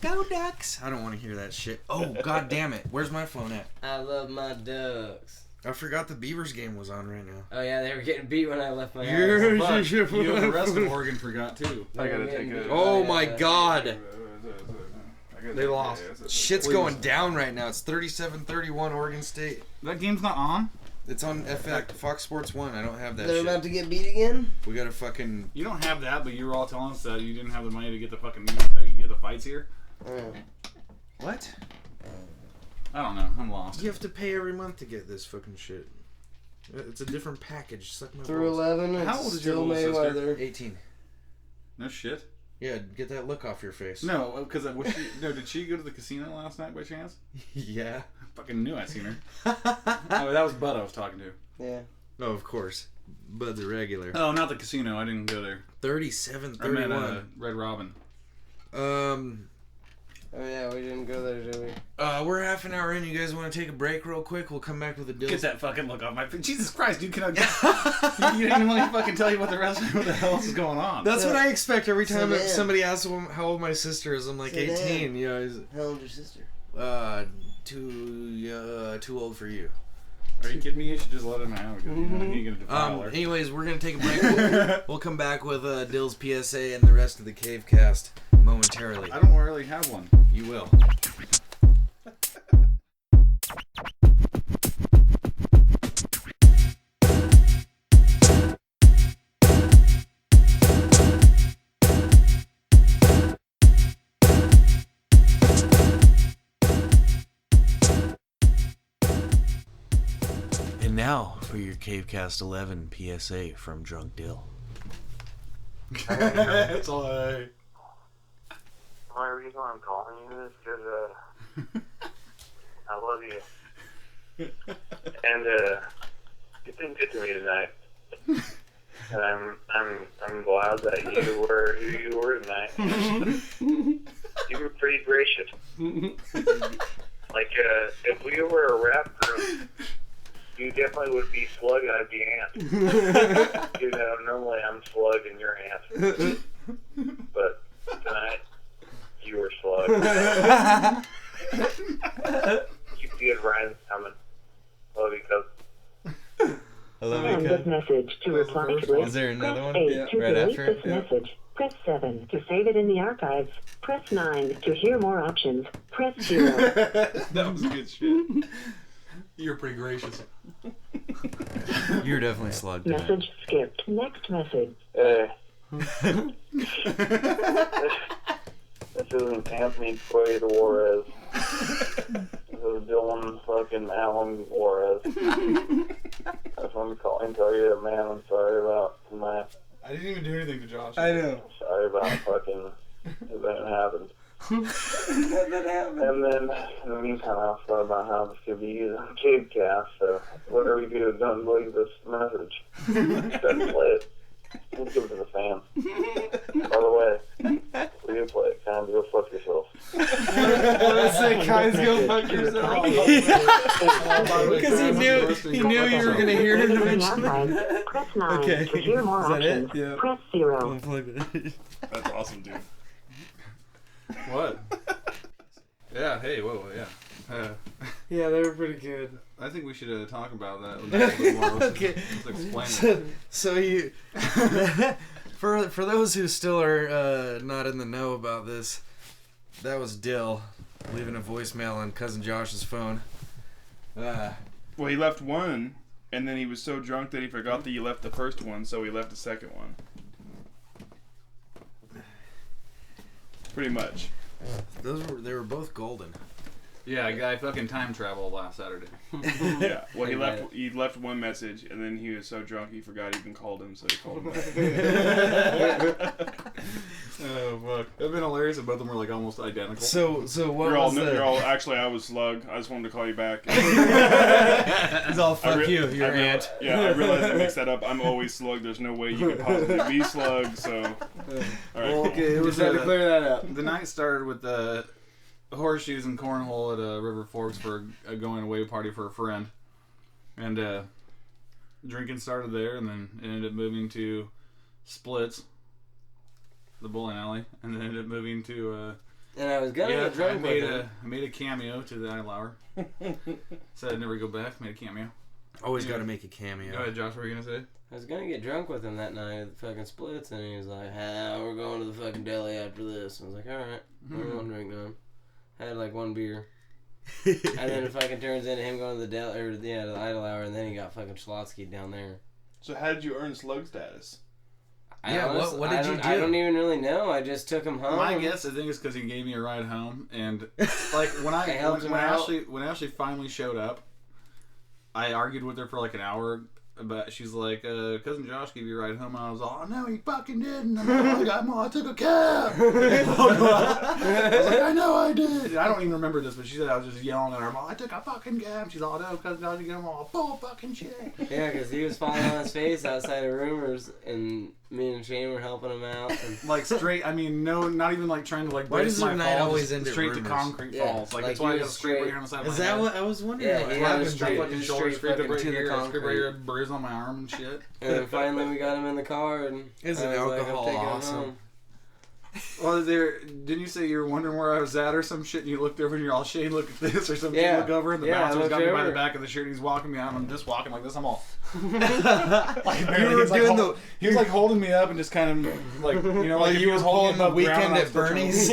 Go Ducks! I don't want to hear that shit. Oh, god damn it. Where's my phone at? I love my ducks. I forgot the Beavers game was on right now. Oh yeah, they were getting beat when I left my house. Fuck, you and the rest of Oregon forgot too. I gotta take a. Oh my god. They lost. Shit's going down right now. It's 37-31 Oregon State. That game's not on. It's on Fox Sports 1. I don't have that They're shit. about to get beat again? We gotta fucking... You don't have that, but you were all telling us that you didn't have the money to get the fucking get the fights here. What? I don't know. I'm lost. You have to pay every month to get this fucking shit. It's a different package. Suck my Through balls. 11, How it's old is your still little sister? Mayweather. 18. No shit. Yeah, get that look off your face. No, because did she go to the casino last night by chance? Yeah. Fucking knew I seen her. Oh, that was Bud I was talking to. Yeah. Oh, of course. Bud's a regular. Oh, not the casino. I didn't go there. 37-31. I meant Red Robin. Um... Oh yeah, we didn't go there, did we? We're half an hour in. You guys want to take a break real quick? We'll come back with a deal. Get that fucking look off my face. Jesus Christ, dude, can I you didn't even let me fucking tell you what the hell else is going on. That's what I expect every time Sit down. somebody asks how old my sister is. I'm like Sit 18. down. You know, How old's your sister? too old for you. Are you kidding me? You should just let him know. Because you ain't gonna defile her. Anyways, we're gonna take a break. We'll come back with Dill's PSA and the rest of the CaveCast momentarily. I don't really have one. You will. And now for your CaveCast 11 PSA from Drunk Dill. It's all right. The only reason I'm calling you is because I love you, and you've been good to me tonight, and I'm glad that you were who you were tonight. You were pretty gracious. Like if we were a rap group, you definitely would be Slug and I'd be Ant. You know, normally I'm Slug and you're Ant, but tonight. You were Slug. You see Ryan's coming. Love you, cuz. I love Send this message to reply to it. Is there another Press one? 8 Yeah. to Right delete after? this message. Press 7 to save it in the archives. Press 9 to hear more options. Press 0. That was good shit. You're pretty gracious. You're definitely slugged. tonight. Message skipped. Next message. This isn't Anthony Quaid Juarez. This is Dylan fucking Allen Juarez. I just wanted to call and tell you that, man, I'm sorry about tonight. I didn't even do anything to Josh. I know. Sorry about fucking event happened. That happened. And then, in the meantime, I also thought about how this could be used on CaveCast, so whatever you do, don't believe this message. Don't play it. Let's give it to the fans. By the way, we do play it. Kind of go fuck yourself. Let's say, guys, go fuck yourself. Because he knew you were gonna hear it In the eventually. archives. Press 9 Okay. to hear more Is that it? options. Yeah. Press 0. That's awesome, dude. What? Yeah, hey, whoa, yeah. Yeah, they were pretty good. I think we should talk about that a little bit more. Let's, Okay. let's explain it. So you, for those who still are not in the know about this, that was Dill leaving a voicemail on cousin Josh's phone. Well, he left one, and then he was so drunk that he forgot that you left the first one, so he left the second one. Pretty much. They were both golden. Yeah, I fucking time traveled last Saturday. Yeah. Well, he left one message, and then he was so drunk he forgot he even called him, so he called him back. Oh fuck! It'd been hilarious if both of them were like almost identical. So what You're all, was the... you're all. Actually, I was Slug. I just wanted to call you back. It's all fuck you, I your aunt. Yeah, I realized I mixed that up. I'm always Slug. There's no way you could possibly be Slug. So, all right. Well, Cool. okay, it was Just had to clear that up. the night started with the horseshoes and cornhole at River Forks for a going away party for a friend, and drinking started there, and then it ended up moving to Splits, the bowling alley, and then ended up moving to And I was gonna yeah, get drunk with him. I made a cameo to the Idle Hour. Said I'd never go back. Made a cameo. Always Yeah. got to make a cameo. Go ahead, Josh. What were you gonna say? I was gonna get drunk with him that night at the fucking Splits, and he was like, we're going to the fucking deli after this. I was like, alright, we're one drink done. Had like one beer. And then it fucking turns into him going to the deli, or yeah, the Idle Hour, and then he got fucking Schlotsky down there. So how did you earn Slug status? Yeah, what did you do? I don't even really know. I just took him home. My guess, I think, is because he gave me a ride home, and like when I helped him out. when Ashley finally showed up, I argued with her for like an hour. But she's like, cousin Josh gave you a ride home, and I was all, no, he fucking didn't. And I took a cab. I was like, I know I did. And I don't even remember this, but she said I was just yelling at her. I'm all, I took a fucking cab. She's all, no, cousin Josh, you get him all full fucking shit. Yeah, because he was falling on his face outside of Rumors, and Me and Shane were helping him out. And Like straight, I mean, no, not even like trying to like Why brace does my their night fall, always just end at straight rumors? to concrete Yeah, falls. Like like that's why I he got a was scrape right straight- here on the side of Is my that head. what I was wondering? Yeah, what he had happened a to straight- you? Fucking shoulder straight scraped up fucking right to the here, scraped right concrete. here, bruise on my arm and shit. And then finally we got him in the car and Isn't I was like, I'm alcohol taking him awesome? home. Well, didn't you say you were wondering where I was at or some shit? And you looked over and you're all, Shane, look at this or something. Yeah. You look over and the Yeah, I bouncer's got looked me by the over. back of the shirt. And he's walking me out. And I'm just walking like this. I'm all. You were doing He was like holding me up and just kind of like, you know, Like like you he was were holding pulling me the above ground weekend and I at was still trying to- Bernie's.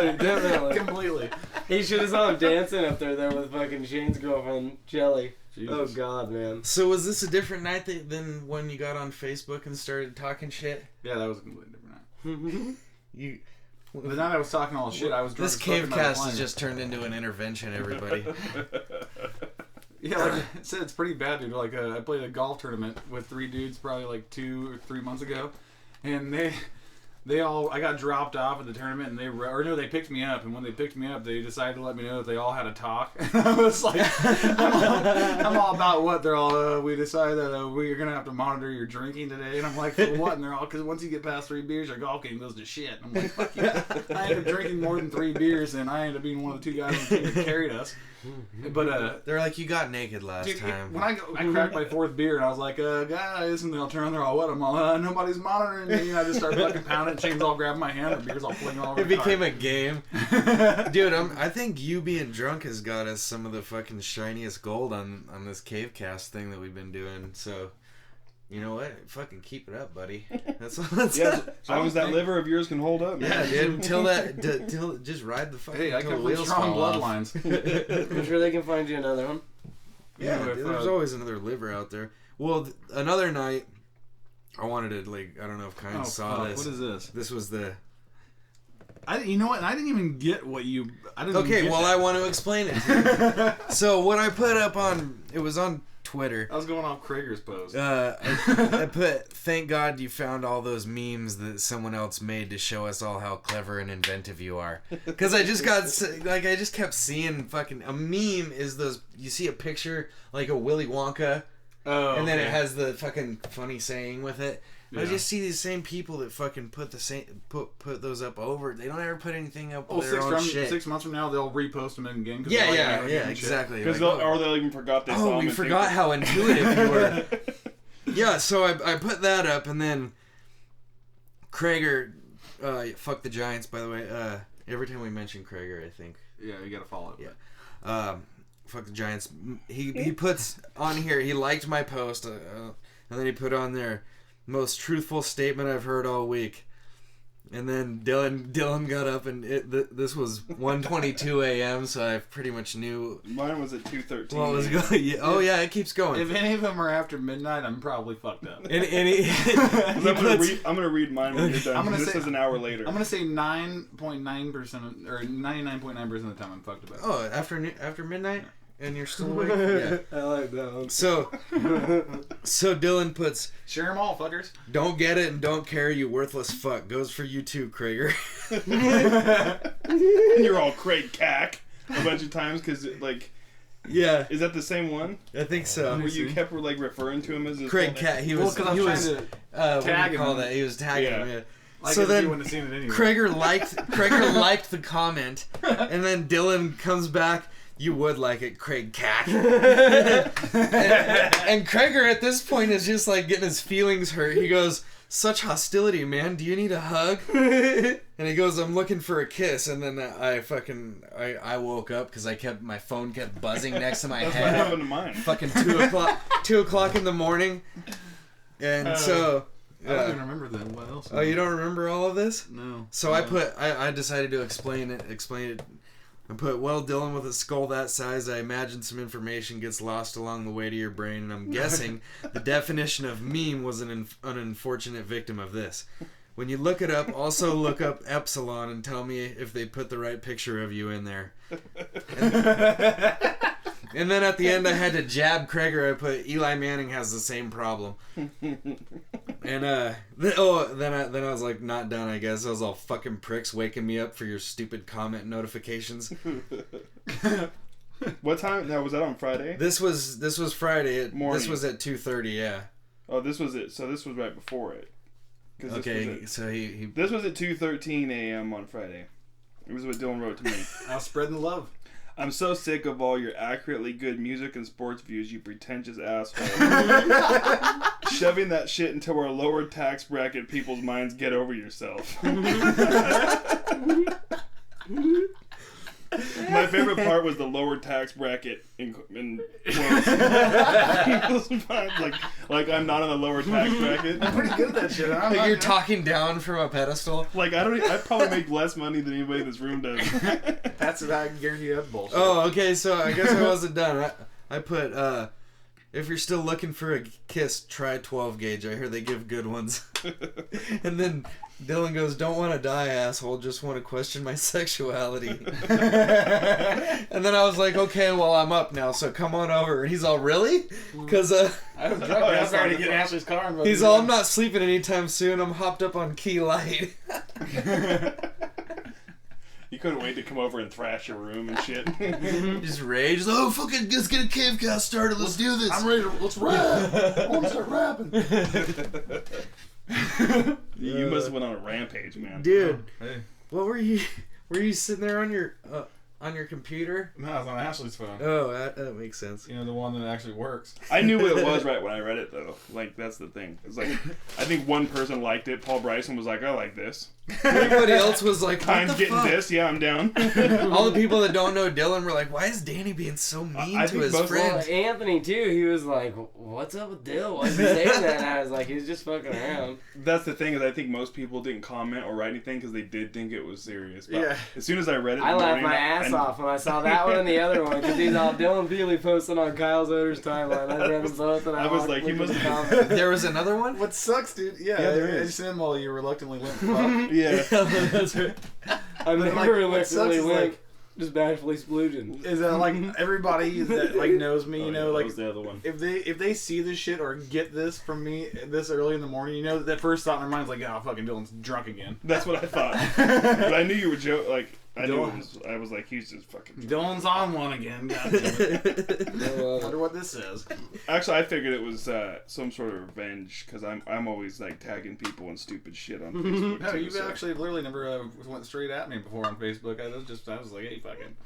Yeah, definitely. Completely. He should have saw him dancing up there though with fucking Shane's girlfriend, Jelly. Jesus. Oh god, man. So was this a different night than when you got on Facebook and started talking shit? Yeah, that was a completely different night. You. The night I was talking all shit, I was drunk This as fuck in my CaveCast recliner. has just turned into an intervention, everybody. Yeah, like I said, it's pretty bad, dude. Like, I played a golf tournament with 3 dudes probably like 2 or 3 months ago, and they all, I got dropped off at the tournament, and they picked me up, and when they picked me up, they decided to let me know that they all had a talk. And I was like, I'm all about what? They're all, we decided that we're gonna have to monitor your drinking today, and I'm like, for what? And they're all, because once you get past 3 beers, your golf game goes to shit. And I'm like, fuck you. I ended up drinking more than 3 beers, and I ended up being one of the 2 guys on the team that carried us. But They're like, you got naked last dude, time. when I cracked my 4th beer and I was like, guys, and they'll turn, they're all, what? I'm all, nobody's monitoring me. And I just started fucking pounding. Shane's all grabbing my hand. The beer's all flinging all over It the became car. a game. Dude, I think you being drunk has got us some of the fucking shiniest gold on this CaveCast thing that we've been doing. So, you know what? Fucking keep it up, buddy. That's Yeah, as long as that liver of yours can hold up. Man. Yeah, dude. Till just ride the fucking. Hey, I till come the from wheels strong fall off. bloodlines. I'm sure they can find you another one. Yeah, If, dude, there's always another liver out there. Well, another night, I wanted to I don't know if Kyne saw this. What is this? This was the. You know what? I didn't even get what you. I didn't. Okay, even get well, that. I want to explain it to you. So what I put up it was on Twitter. I was going off Krager's post. I put, thank God you found all those memes that someone else made to show us all how clever and inventive you are. Because I just kept seeing fucking, a meme is those, you see a picture, like a Willy Wonka, and then it has the fucking funny saying with it. Yeah. I just see these same people that fucking put those up over. They don't ever put anything up with their 6 own shit. 6 months from now, they'll repost them in game. Yeah, exactly. Because Like, or they'll even forgot they saw oh, him. we and forgot how intuitive you were. Yeah, so I put that up, and then Krager, fuck the Giants, by the way. Every time we mention Krager, I think. Yeah, you gotta follow it. Yeah. Fuck the Giants. He puts on here, he liked my post, and then he put on there, most truthful statement I've heard all week. And then Dylan got up, and this was 1:22 a.m., so I pretty much knew. Mine was at 2:13. What was going? Yeah, oh yeah, it keeps going. If any of them are after midnight, I'm probably fucked up. And he I'm gonna read mine when you're done. I'm gonna This say- is an hour later. I'm gonna say 9.9% or 99.9% of the time I'm fucked about. Oh, after midnight, and you're still awake. Yeah. I like that one. So Dylan puts, Share them all, fuckers. "Don't get it and don't care, you worthless fuck." Goes for you too, Krager. You're all Craig Cack a bunch of times because Yeah, is that the same one I think so. where you kept referring to him as his Craig full name? Cat. He Well, was. because I'm he trying was. to What do tag you call him. that? He was tagging Yeah. him. Yeah. like So as if then you wouldn't have seen it anyway. Krager liked the comment, and then Dylan comes back. You would like it, Craig Cack. and Krager at this point is just like getting his feelings hurt. He goes, "Such hostility, man. Do you need a hug?" And he goes, "I'm looking for a kiss." And then I woke up because my phone kept buzzing next to my That's head. what happened to mine. Fucking 2 o'clock in the morning. And so. I don't even remember that. What else? Oh, you don't remember all of this? No. So I decided to explain it. I put, "Well, Dylan, with a skull that size, I imagine some information gets lost along the way to your brain, and I'm guessing the definition of meme was an unfortunate victim of this. When you look it up, also look up Epsilon and tell me if they put the right picture of you in there." And then at the end, I had to jab Krager. I put, "Eli Manning has the same problem." And then I was like, not done. I guess I was all, "Fucking pricks waking me up for your stupid comment notifications." What time? Now was that on Friday? This was Friday. Morning. This was at 2:30. Yeah. Oh, this was it. So this was right before it. Okay, so he This was at 2:13 a.m. on Friday. It was what Dylan wrote to me. I was spreading the love. I'm so sick of all your accurately good music and sports views, you pretentious asshole. Shoving that shit into our lower tax bracket people's minds. Get over yourself. My favorite part was the lower tax bracket in quotes. People's minds, like I'm not in the lower tax bracket. I'm pretty good at that shit. like you're talking down from a pedestal. Like I probably make less money than anybody in this room does. That's what I can guarantee you that's bullshit. Oh, okay, so I guess I wasn't done. I put, if you're still looking for a kiss, try 12 gauge. I hear they give good ones. And then Dylan goes, don't want to die, asshole. Just want to question my sexuality. And then I was like, okay, well, I'm up now, so come on over. And he's all, really? Because I was drunk. I was trying to get in Ashley's car. And he's all, I'm not sleeping anytime soon. I'm hopped up on Key Light. You couldn't wait to come over and thrash your room and shit. Just rage. Oh, fucking, let's get a CaveCast started. Let's do this. I'm ready to. Let's rap. I want to start rapping. You must have went on a rampage, man. Dude, Hey. what were you? Were you sitting there on your computer? No, it's on Ashley's phone. Oh, that makes sense. You know, the one that actually works. I knew what it was right when I read it, though. Like, that's the thing. It's like, I think one person liked it. Paul Bryson was like, I like this. Everybody else was like, what Time's the getting fuck? this. Yeah, I'm down. All the people that don't know Dylan were like, why is Danny being so mean I to think his most- friend? Well, Anthony too. He was like, "What's up with Dill? Why is he saying that?" And I was like, "He's just fucking around." That's the thing, is I think most people didn't comment or write anything because they did think it was serious. But Yeah. as soon as I read it, I in the laughed morning, my ass I- off when I saw that one and the other one because he's all Dylan Peely posting on Kyle's Oder's timeline. I read them both and I was like, he looked at must the have- comments. There was another one? What sucks, dude? Yeah, there I is. just sent while you reluctantly limp fuck. Yeah. That's right. I'm But, never like, what reluctantly sucks is, limp, like- just bashfully splooging. Is that like everybody that like knows me, Oh, you yeah, know, that like was the other one. if they see this shit or get this from me this early in the morning, you know, that first thought in their mind's like, oh, fucking Dylan's drunk again. That's what I thought. But I knew you were joking. Like, I knew it Dylan. was, I was like, he's just fucking. Dylan's on one again. God damn it. Wonder what this says. Actually, I figured it was some sort of revenge because I'm always like tagging people and stupid shit on Facebook. No, too, you've so. actually literally never went straight at me before on Facebook. I was like, hey, fucking.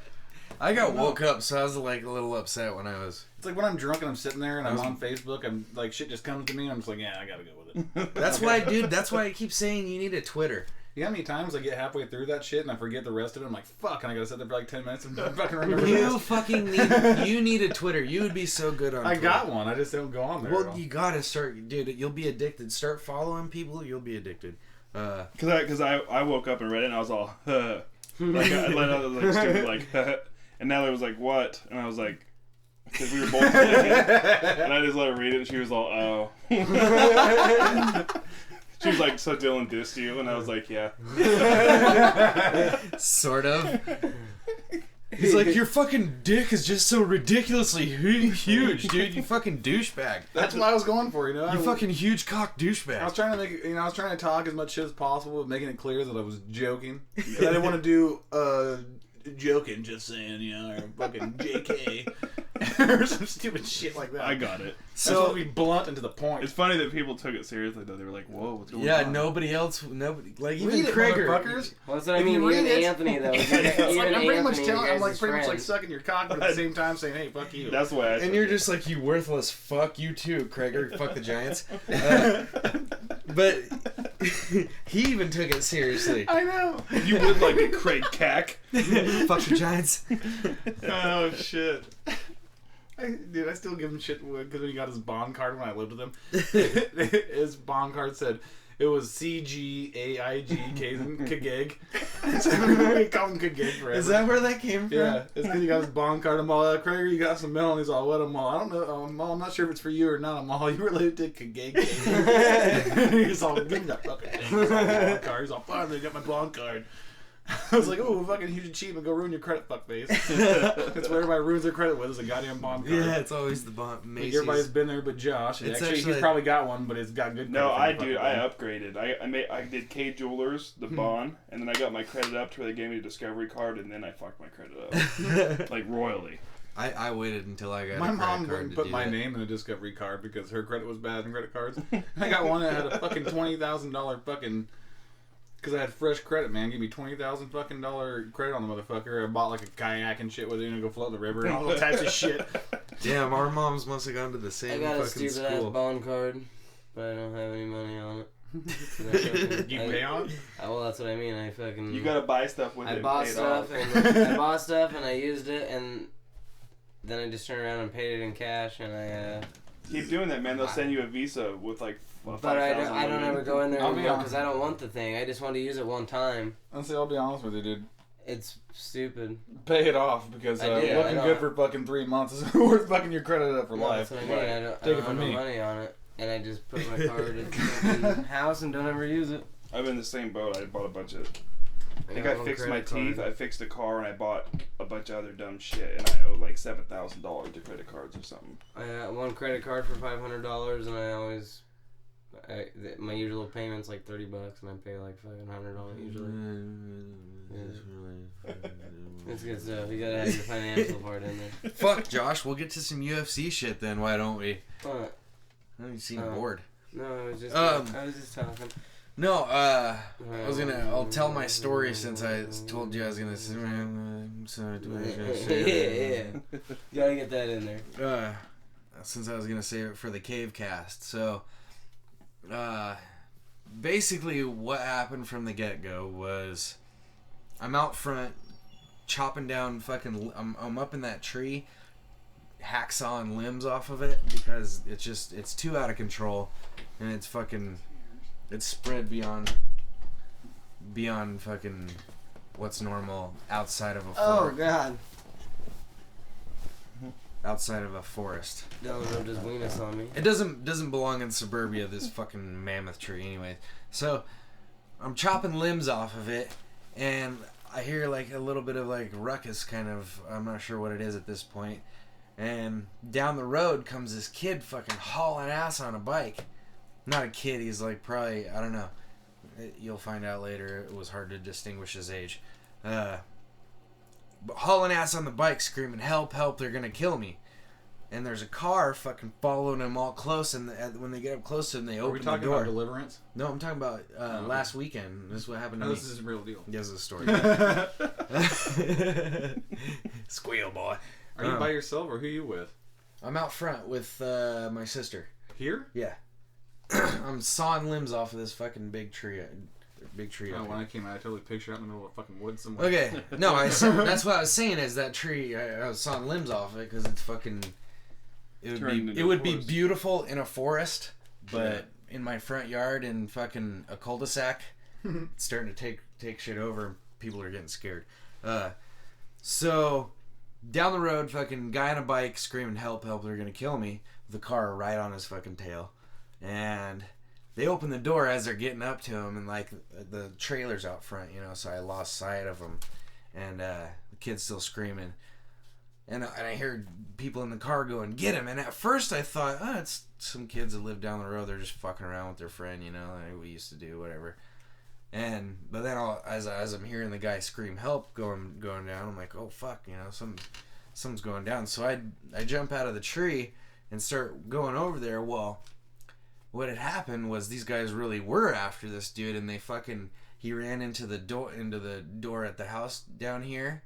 I got woke up, so I was like a little upset when I was. It's like when I'm drunk and I'm sitting there and I'm on Facebook, I'm like, shit just comes to me and I'm just like, yeah, I gotta go with it. That's why, dude. That's why I keep saying you need a Twitter. You know how many times I get halfway through that shit and I forget the rest of it? I'm like, fuck, and I gotta sit there for like 10 minutes and fucking remember the You rest. fucking need a Twitter. You would be so good on I Twitter. got one, I just don't go on there. at Well, all. you gotta start, dude. You'll be addicted. Start following people. You'll be addicted. Because I woke up and read it and I was all, huh. Like, I was like, stupid, like, and now it was like, what? And I was like, because we were both reading it, and I just let her read it and she was all, oh. She was like, so Dylan dissed you? And I was like, yeah. Sort of. He's like, your fucking dick is just so ridiculously huge, dude. You fucking douchebag. That's what I was going for, you know? You fucking huge cock I was douchebag. trying to make, I was trying to talk as much shit as possible, making it clear that I was joking. And I didn't want to do, joking, just saying, you know, or fucking JK. or some stupid shit like that. I got it. So So be blunt and to the point. It's funny that people took it seriously, though. They were like, whoa, what's going yeah, on? nobody, like even Read it, Krager. motherfuckers. Well, that's what I If mean. you read Even it- Anthony, though. It's Even like, I'm pretty much Anthony, telling, your I'm like guys' pretty much like friend. sucking your cock, but at the same time saying, "Hey, fuck you." That's why I And said you're it. just like, you worthless fuck, you too, Krager. Fuck the Giants. But he even took it seriously. I know. You would like it, Craig Cack. Fuck the Giants. Oh shit. Dude, I still give him shit because when he got his bond card when I lived with him, his bond card said it was CGAIG Kageg. So we call him Kageg forever. Is that where that came from? Yeah, it's because he got his bond card. I'm all, Krager, you got some mail, and he's all, what, I'm all, I don't know, I'm not sure if it's for you or not. I'm all, you related to Kageg. He's all, give me that fucking thing. He's all, bond card. He's all, fine, they got my bond card. I was like, oh, fucking huge achievement, go ruin your credit, fuckface. That's what everybody ruins their credit with, is a goddamn bond card. Yeah, it's always the bomb. Like, Macy's. everybody's been there but Josh. It's Actually, actually- he's probably got one, but it's got good No, credit for the I fucking upgraded. I did K Jewelers, the bond, and then I got my credit up to where they gave me a Discovery card, and then I fucked my credit up. Like, royally. I waited until I got My a credit mom card wouldn't to put do my that. name in a Discovery card because her credit was bad in credit cards. I got one that had a fucking $20,000 fucking... Because I had fresh credit, man. Give me $20,000 fucking credit on the motherfucker. I bought like a kayak and shit with it and go float in the river and all those types of shit. Damn, our moms must have gone to the I same got a fucking stupid ass school. bond card, but I don't have any money on it. You pay on it? Well, that's what I mean. I fucking. You gotta buy stuff with it. I and bought pay it stuff off. and I bought stuff and I used it and then I just turned around and paid it in cash and I. Keep doing that, man. They'll send you a Visa with like. But I don't ever go in there I'll be anymore because honest. I don't want the thing. I just want to use it one time. Honestly, I'll be honest with you, dude. It's stupid. Pay it off because I do, looking I good know. for fucking 3 months is worth fucking your credit up for No, life. that's what I mean. I Take don't it from have no me. money on it, and I just put my card in the house and don't ever use it. I'm in the same boat. I bought a bunch of. I think got I one fixed my credit card. teeth. I fixed a car, and I bought a bunch of other dumb shit, and I owe like $7,000 to credit cards or something. I got one credit card for $500, and I always. My usual payment's like $30, and I pay like fucking $100 usually. It's good stuff. You gotta have your financial part in there. Fuck, Josh. We'll get to some UFC shit then. Why don't we? But You seem bored. no, I was just talking. No, I'll tell my story since I told you I was gonna say. Yeah. Gotta get that in there. Since I was gonna save it for the CaveCast. So, basically, what happened from the get-go was, I'm out front, chopping down fucking. I'm up in that tree, hacksawing limbs off of it because it's too out of control, and it's spread beyond fucking what's normal outside of a forest. God! Outside of a forest. Don't just wing us on me. It doesn't belong in suburbia, this fucking mammoth tree anyway. So I'm chopping limbs off of it and I hear like a little bit of like ruckus kind of, I'm not sure what it is at this point. And down the road comes this kid fucking hauling ass on a bike. Not a kid, he's like probably, I don't know. You'll find out later, it was hard to distinguish his age. But hauling ass on the bike, screaming, "Help, help, they're gonna kill me." And there's a car fucking following him all close, and when they get up close to him, they Are we open the talking door. about Deliverance? No, I'm talking about last weekend. This is what happened to No, me. this is a real deal. This is a story. Squeal, boy. Are you by yourself or who are you with? I'm out front with my sister. Here? Yeah. I'm sawing limbs off of this fucking big tree. Oh, when I came out, I totally pictured out in the middle of fucking woods somewhere. Okay, no, that's what I was saying is that tree. I was sawing limbs off it because it's fucking. It would be beautiful in a forest, but in my front yard in fucking a cul-de-sac, it's starting to take shit over. And people are getting scared. So down the road, fucking guy on a bike screaming, "Help, help! They're gonna kill me!" With the car right on his fucking tail, and. They open the door as they're getting up to him, and like the trailer's out front, you know. So I lost sight of him, and the kid's still screaming, and I heard people in the car going, "Get him!" And at first I thought, "Oh, it's some kids that live down the road. They're just fucking around with their friend, you know. Like we used to do, whatever." But then as I'm hearing the guy scream, "Help!" going down, I'm like, "Oh fuck!" You know, something's going down. So I jump out of the tree and start going over there. Well. What had happened was these guys really were after this dude, and he ran into the door at the house down here,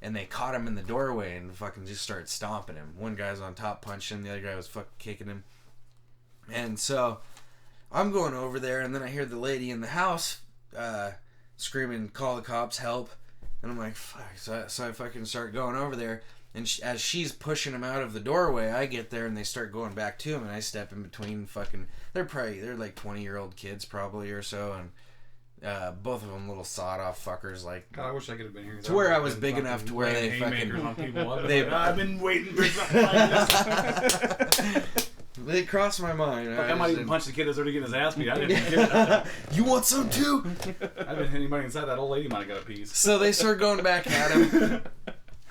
and they caught him in the doorway and fucking just started stomping him. One guy was on top punching him, the other guy was fucking kicking him. And so I'm going over there, and then I hear the lady in the house screaming, "Call the cops, help!" And I'm like, "Fuck!" So I fucking start going over there. And as she's pushing him out of the doorway, I get there and they start going back to him, and I step in between. Fucking, they're like 20-year-old kids probably or so, and both of them little sawed-off fuckers. Like, God, I wish I could have been here. To where I was big enough to where they fucking. I've been waiting for something like this. They crossed my mind. Fuck, I might even punch the kid that's already getting his ass beat. I didn't give it. You want some too? I didn't hit anybody inside. That old lady might have got a piece. So they start going back at him.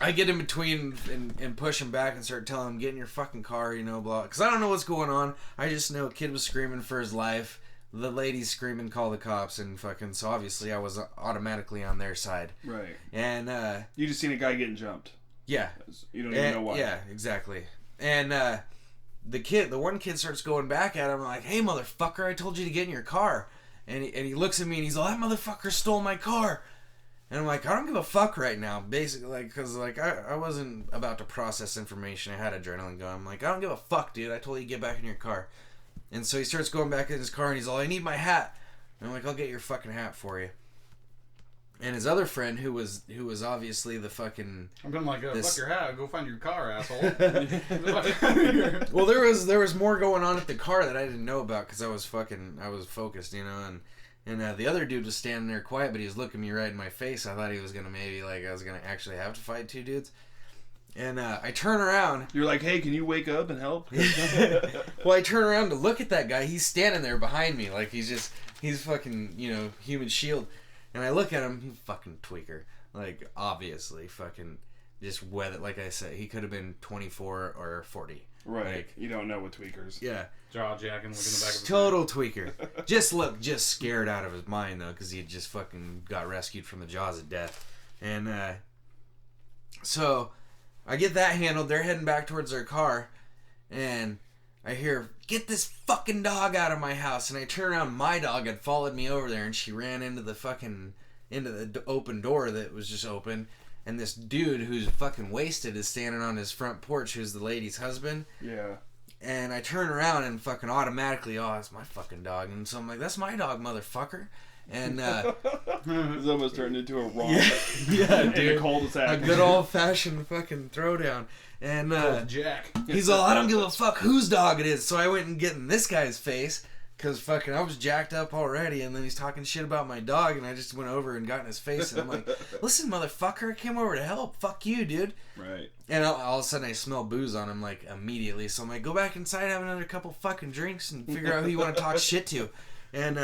I get in between and push him back and start telling him, "Get in your fucking car," you know, blah. Because I don't know what's going on. I just know a kid was screaming for his life. The lady's screaming, "Call the cops," and fucking. So obviously I was automatically on their side. Right. And you just seen a guy getting jumped. Yeah. You don't even know why. Yeah, exactly. And the one kid starts going back at him like, "Hey, motherfucker! I told you to get in your car." And he looks at me and he's like, "That motherfucker stole my car." And I'm like, "I don't give a fuck right now," basically, like, because like I wasn't about to process information. I had adrenaline going. I'm like, "I don't give a fuck, dude. I told you to get back in your car." And so he starts going back in his car and he's all, "I need my hat." And I'm like, "I'll get your fucking hat for you." And his other friend, who was obviously the fucking... I'm going like, fuck your hat, go find your car, asshole. Well, there was more going on at the car that I didn't know about because I was focused, you know, and the other dude was standing there quiet, but he was looking me right in my face. I thought he was gonna I was gonna actually have to fight two dudes. And I turn around. You're like, "Hey, can you wake up and help?" Well, I turn around to look at that guy. He's standing there behind me like he's fucking, you know, human shield. And I look at him, he's fucking tweaker. Like, obviously, fucking just weather. Like I said, he could have been 24 or 40. Right. Like, you don't know with tweakers. Yeah. Jaw jacking, looking in the back of his Total tweaker. Just scared out of his mind, though, because he just fucking got rescued from the jaws of death. And, so, I get that handled. They're heading back towards their car. And I hear, "Get this fucking dog out of my house." And I turn around, my dog had followed me over there, and she ran into the open door that was just open. And this dude who's fucking wasted is standing on his front porch, who's the lady's husband. Yeah. And I turn around and fucking automatically, "Oh, it's my fucking dog." And so I'm like, "That's my dog, motherfucker." And It's almost turned into a romp. yeah, in dude, a cul-de-sac. a good old fashioned fucking throwdown. And Jack. he's all, "I don't give a fuck whose dog it is." So I went and get in this guy's face because fucking I was jacked up already. And then he's talking shit about my dog, and I just went over and got in his face. And I'm like, "Listen, motherfucker, I came over to help. Fuck you, dude." Right. And all of a sudden I smell booze on him like immediately. So I'm like, "Go back inside, have another couple fucking drinks, and figure out who you want to talk shit to." And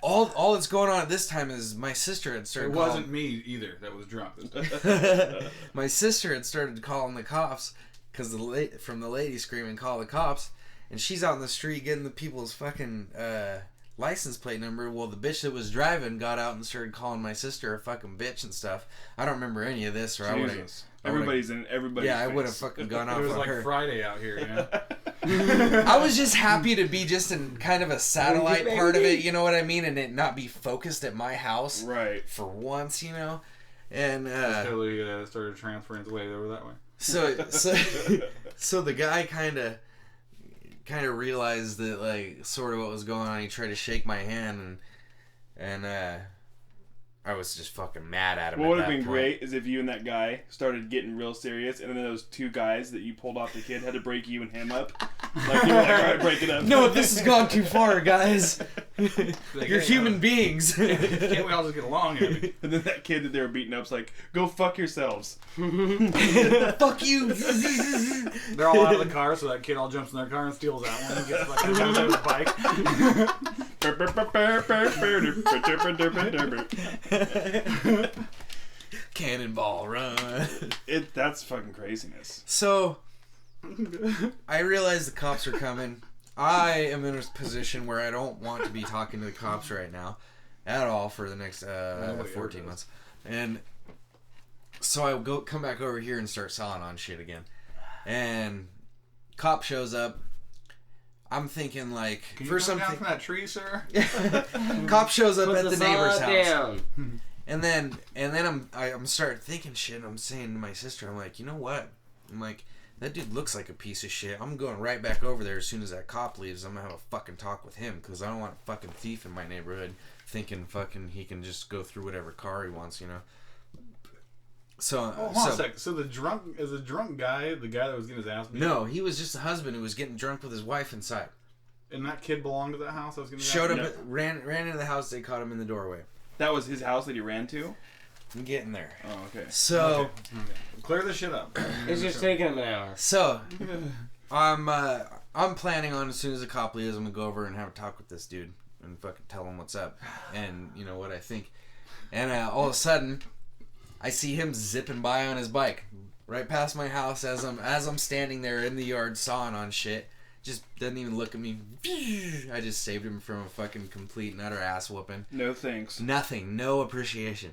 all that's going on at this time is my sister had started It wasn't me either that was drunk. my sister had started calling the cops because from the lady screaming, "Call the cops." And she's out in the street getting the people's fucking license plate number. Well, the bitch that was driving got out and started calling my sister a fucking bitch and stuff. I don't remember any of this, or I would have... Everybody's in everybody's Yeah, I face. would have fucking gone off It was on like her. Friday out here, you know? I was just happy to be just in kind of a satellite part of it, you know what I mean? And it not be focused at my house. Right. For once, you know? And, Totally started transferring his way over that way. So the guy kind of realized that, like, sort of what was going on. He tried to shake my hand, and I was just fucking mad at him. What would have that been point. great is if you and that guy started getting real serious, and then those two guys that you pulled off the kid had to break you and him up. Like, you were like, "All right, break it up." No, this has gone too far, guys. You're human beings. Can't we all just get along here? And then that kid that they were beating up's like, "Go fuck yourselves." Fuck you. They're all out of the car, so that kid all jumps in their car and steals that one and gets like jumps out of the bike. Cannonball run. That's fucking craziness. So, I realize the cops are coming. I am in a position where I don't want to be talking to the cops right now at all for the next 14 months. And so I come back over here and start sawing on shit again. And cop shows up. I'm thinking like, Can you for come something. down from that tree, sir? Cop shows up Put at the saw neighbor's house. down. And then I'm start thinking shit. And I'm saying to my sister, I'm like, "You know what?" I'm like, "That dude looks like a piece of shit. I'm going right back over there as soon as that cop leaves. I'm gonna have a fucking talk with him because I don't want a fucking thief in my neighborhood thinking fucking he can just go through whatever car he wants, you know." So, Hold on a sec. So the drunk guy, the guy that was getting his ass beat? No, he was just a husband who was getting drunk with his wife inside. And that kid belonged to that house that was getting his Showed ass up, beat? ran into the house. They caught him in the doorway. That was his house that he ran to? I'm getting there. Oh, okay. So. Okay. Clear this shit up. It's just taking him an hour. So, I'm planning on as soon as the cop leaves, I'm gonna go over and have a talk with this dude and fucking tell him what's up and you know what I think. And all of a sudden, I see him zipping by on his bike right past my house as I'm standing there in the yard sawing on shit. Just doesn't even look at me. I just saved him from a fucking complete and utter ass whooping. No thanks. Nothing. No appreciation.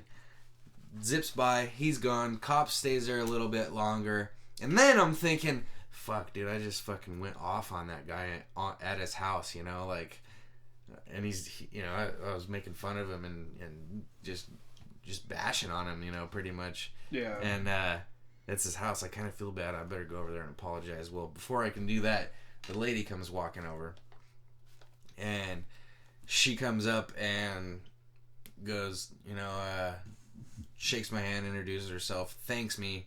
zips by. He's gone. Cop stays there a little bit longer. And then I'm thinking, fuck, dude, I just fucking went off on that guy at his house, you know, like, and I was making fun of him and just bashing on him, you know, pretty much. Yeah. And it's his house. I kind of feel bad. I better go over there and apologize. Well, before I can do that, the lady comes walking over, and she comes up and goes, you know, shakes my hand, introduces herself, thanks me,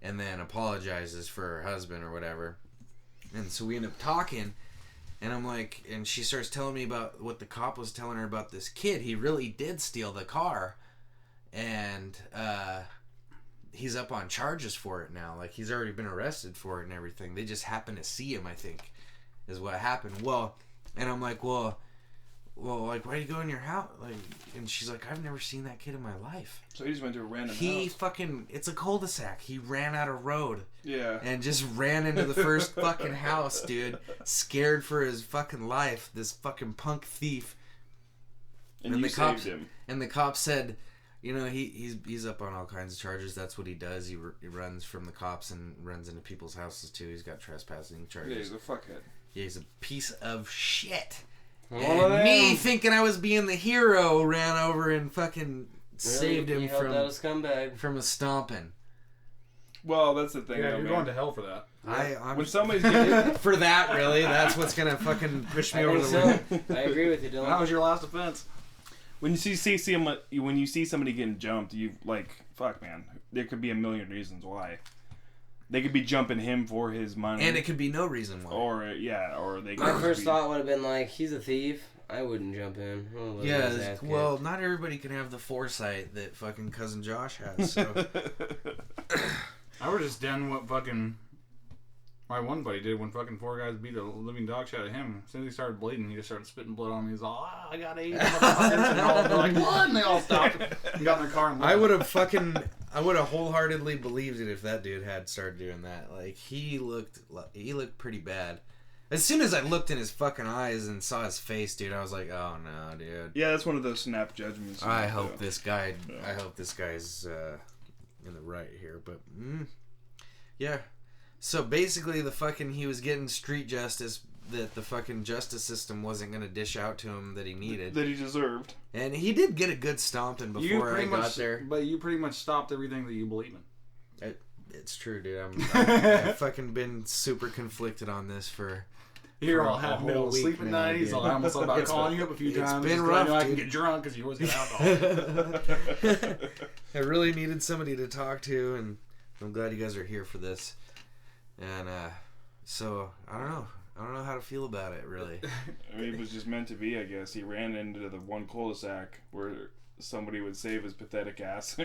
and then apologizes for her husband or whatever. And so we end up talking, and I'm like, and she starts telling me about what the cop was telling her about this kid. He really did steal the car, and he's up on charges for it now. Like, he's already been arrested for it and everything. They just happened to see him, I think, is what happened. Well, and I'm like, well, like, why'd you go in your house? Like, and she's like, I've never seen that kid in my life. So he just went to a random house. It's a cul-de-sac. He ran out of road. Yeah. And just ran into the first fucking house, dude. Scared for his fucking life. This fucking punk thief. And you saved him. And the cop said, you know, he's up on all kinds of charges. That's what he does. He runs from the cops and runs into people's houses, too. He's got trespassing charges. Yeah, he's a fuckhead. Yeah, he's a piece of shit. One And me thinking I was being the hero ran over and fucking saved him out a scumbag from a stomping. Well, that's the thing. Yeah, though, you're man. going to hell for that. I'm When somebody's getting for that, really, that's what's gonna fucking push me I over think the so. I agree with you, Dylan. That was your last offense. when you see somebody getting jumped, you like, fuck, man. There could be a million reasons why. They could be jumping him for his money, and it could be no reason why. or they. My could first be, thought would have been like, he's a thief. I wouldn't jump in. Yeah, well, not everybody can have the foresight that fucking cousin Josh has. So. I would have just done what fucking my one buddy did when fucking 4 guys beat a living dog shit out of him. As soon as he started bleeding, he just started spitting blood on me. He's all, I got AIDS. And all, they're like, what? And they all stopped and got in their car and left. I would have wholeheartedly believed it if that dude had started doing that. Like, he looked pretty bad. As soon as I looked in his fucking eyes and saw his face, dude, I was like, oh no, dude. Yeah, that's one of those snap judgments. I hope this guy's in the right here, but yeah. So basically, he was getting street justice that the fucking justice system wasn't gonna dish out to him that he needed, that he deserved, and he did get a good stomping before I got there. But you pretty much stopped everything that you believe in. It's true, dude. I've fucking been super conflicted on this for. You're all a having whole to sleep week at now, night. He's dude. all, I almost thought about calling you up a few It's times. been just rough, so I can dude. get drunk because you always get alcohol. I really needed somebody to talk to, and I'm glad you guys are here for this. And so I don't know how to feel about it, really. I mean, it was just meant to be, I guess. He ran into the one cul-de-sac where somebody would save his pathetic ass.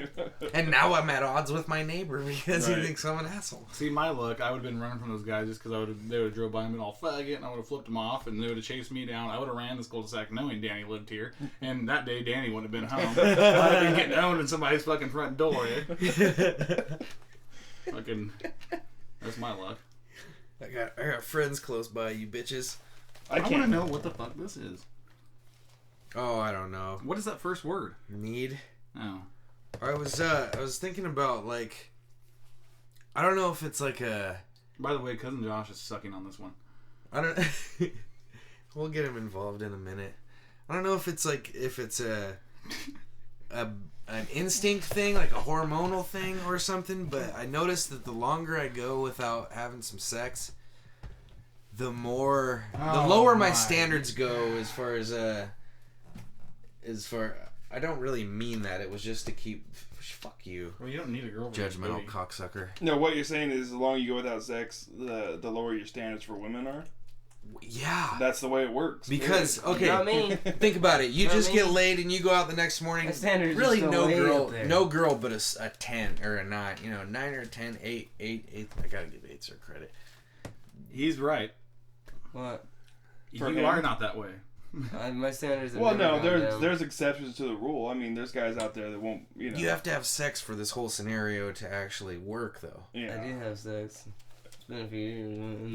And now I'm at odds with my neighbor because Right. he thinks I'm an asshole. See, my luck, I would have been running from those guys just because they would have drove by and been all faggot, and I would have flipped them off, and they would have chased me down. I would have ran this cul-de-sac knowing Danny lived here, and that day Danny wouldn't have been home. I'd have been getting owned in somebody's fucking front door. Fucking, that's my luck. I got friends close by, you bitches. I want to know what the fuck this is. Oh, I don't know. What is that first word? Need. Oh. I was thinking about, like, I don't know if it's like a. By the way, cousin Josh is sucking on this one. I don't. We'll get him involved in a minute. I don't know if it's an instinct thing, like a hormonal thing or something. But I noticed that the longer I go without having some sex, the lower my standards go as far as I don't really mean that. It was just to keep. Fuck you. Well, you don't need a girl. Judgmental cocksucker. No, what you're saying is the longer you go without sex, the lower your standards for women are. Yeah. That's the way it works. Because, okay, Not me. think about it. You Not just me. get laid and you go out the next morning. My standards are really still no way girl, up there. no girl, but a 10 or a 9. 9 or a 10, 8. I gotta give 8s her credit. He's right. What? For You him? are not that way. My standards are Well, no, there's exceptions to the rule. I mean, there's guys out there that won't, You have to have sex for this whole scenario to actually work, though. I Yeah. do have sex. been a few years.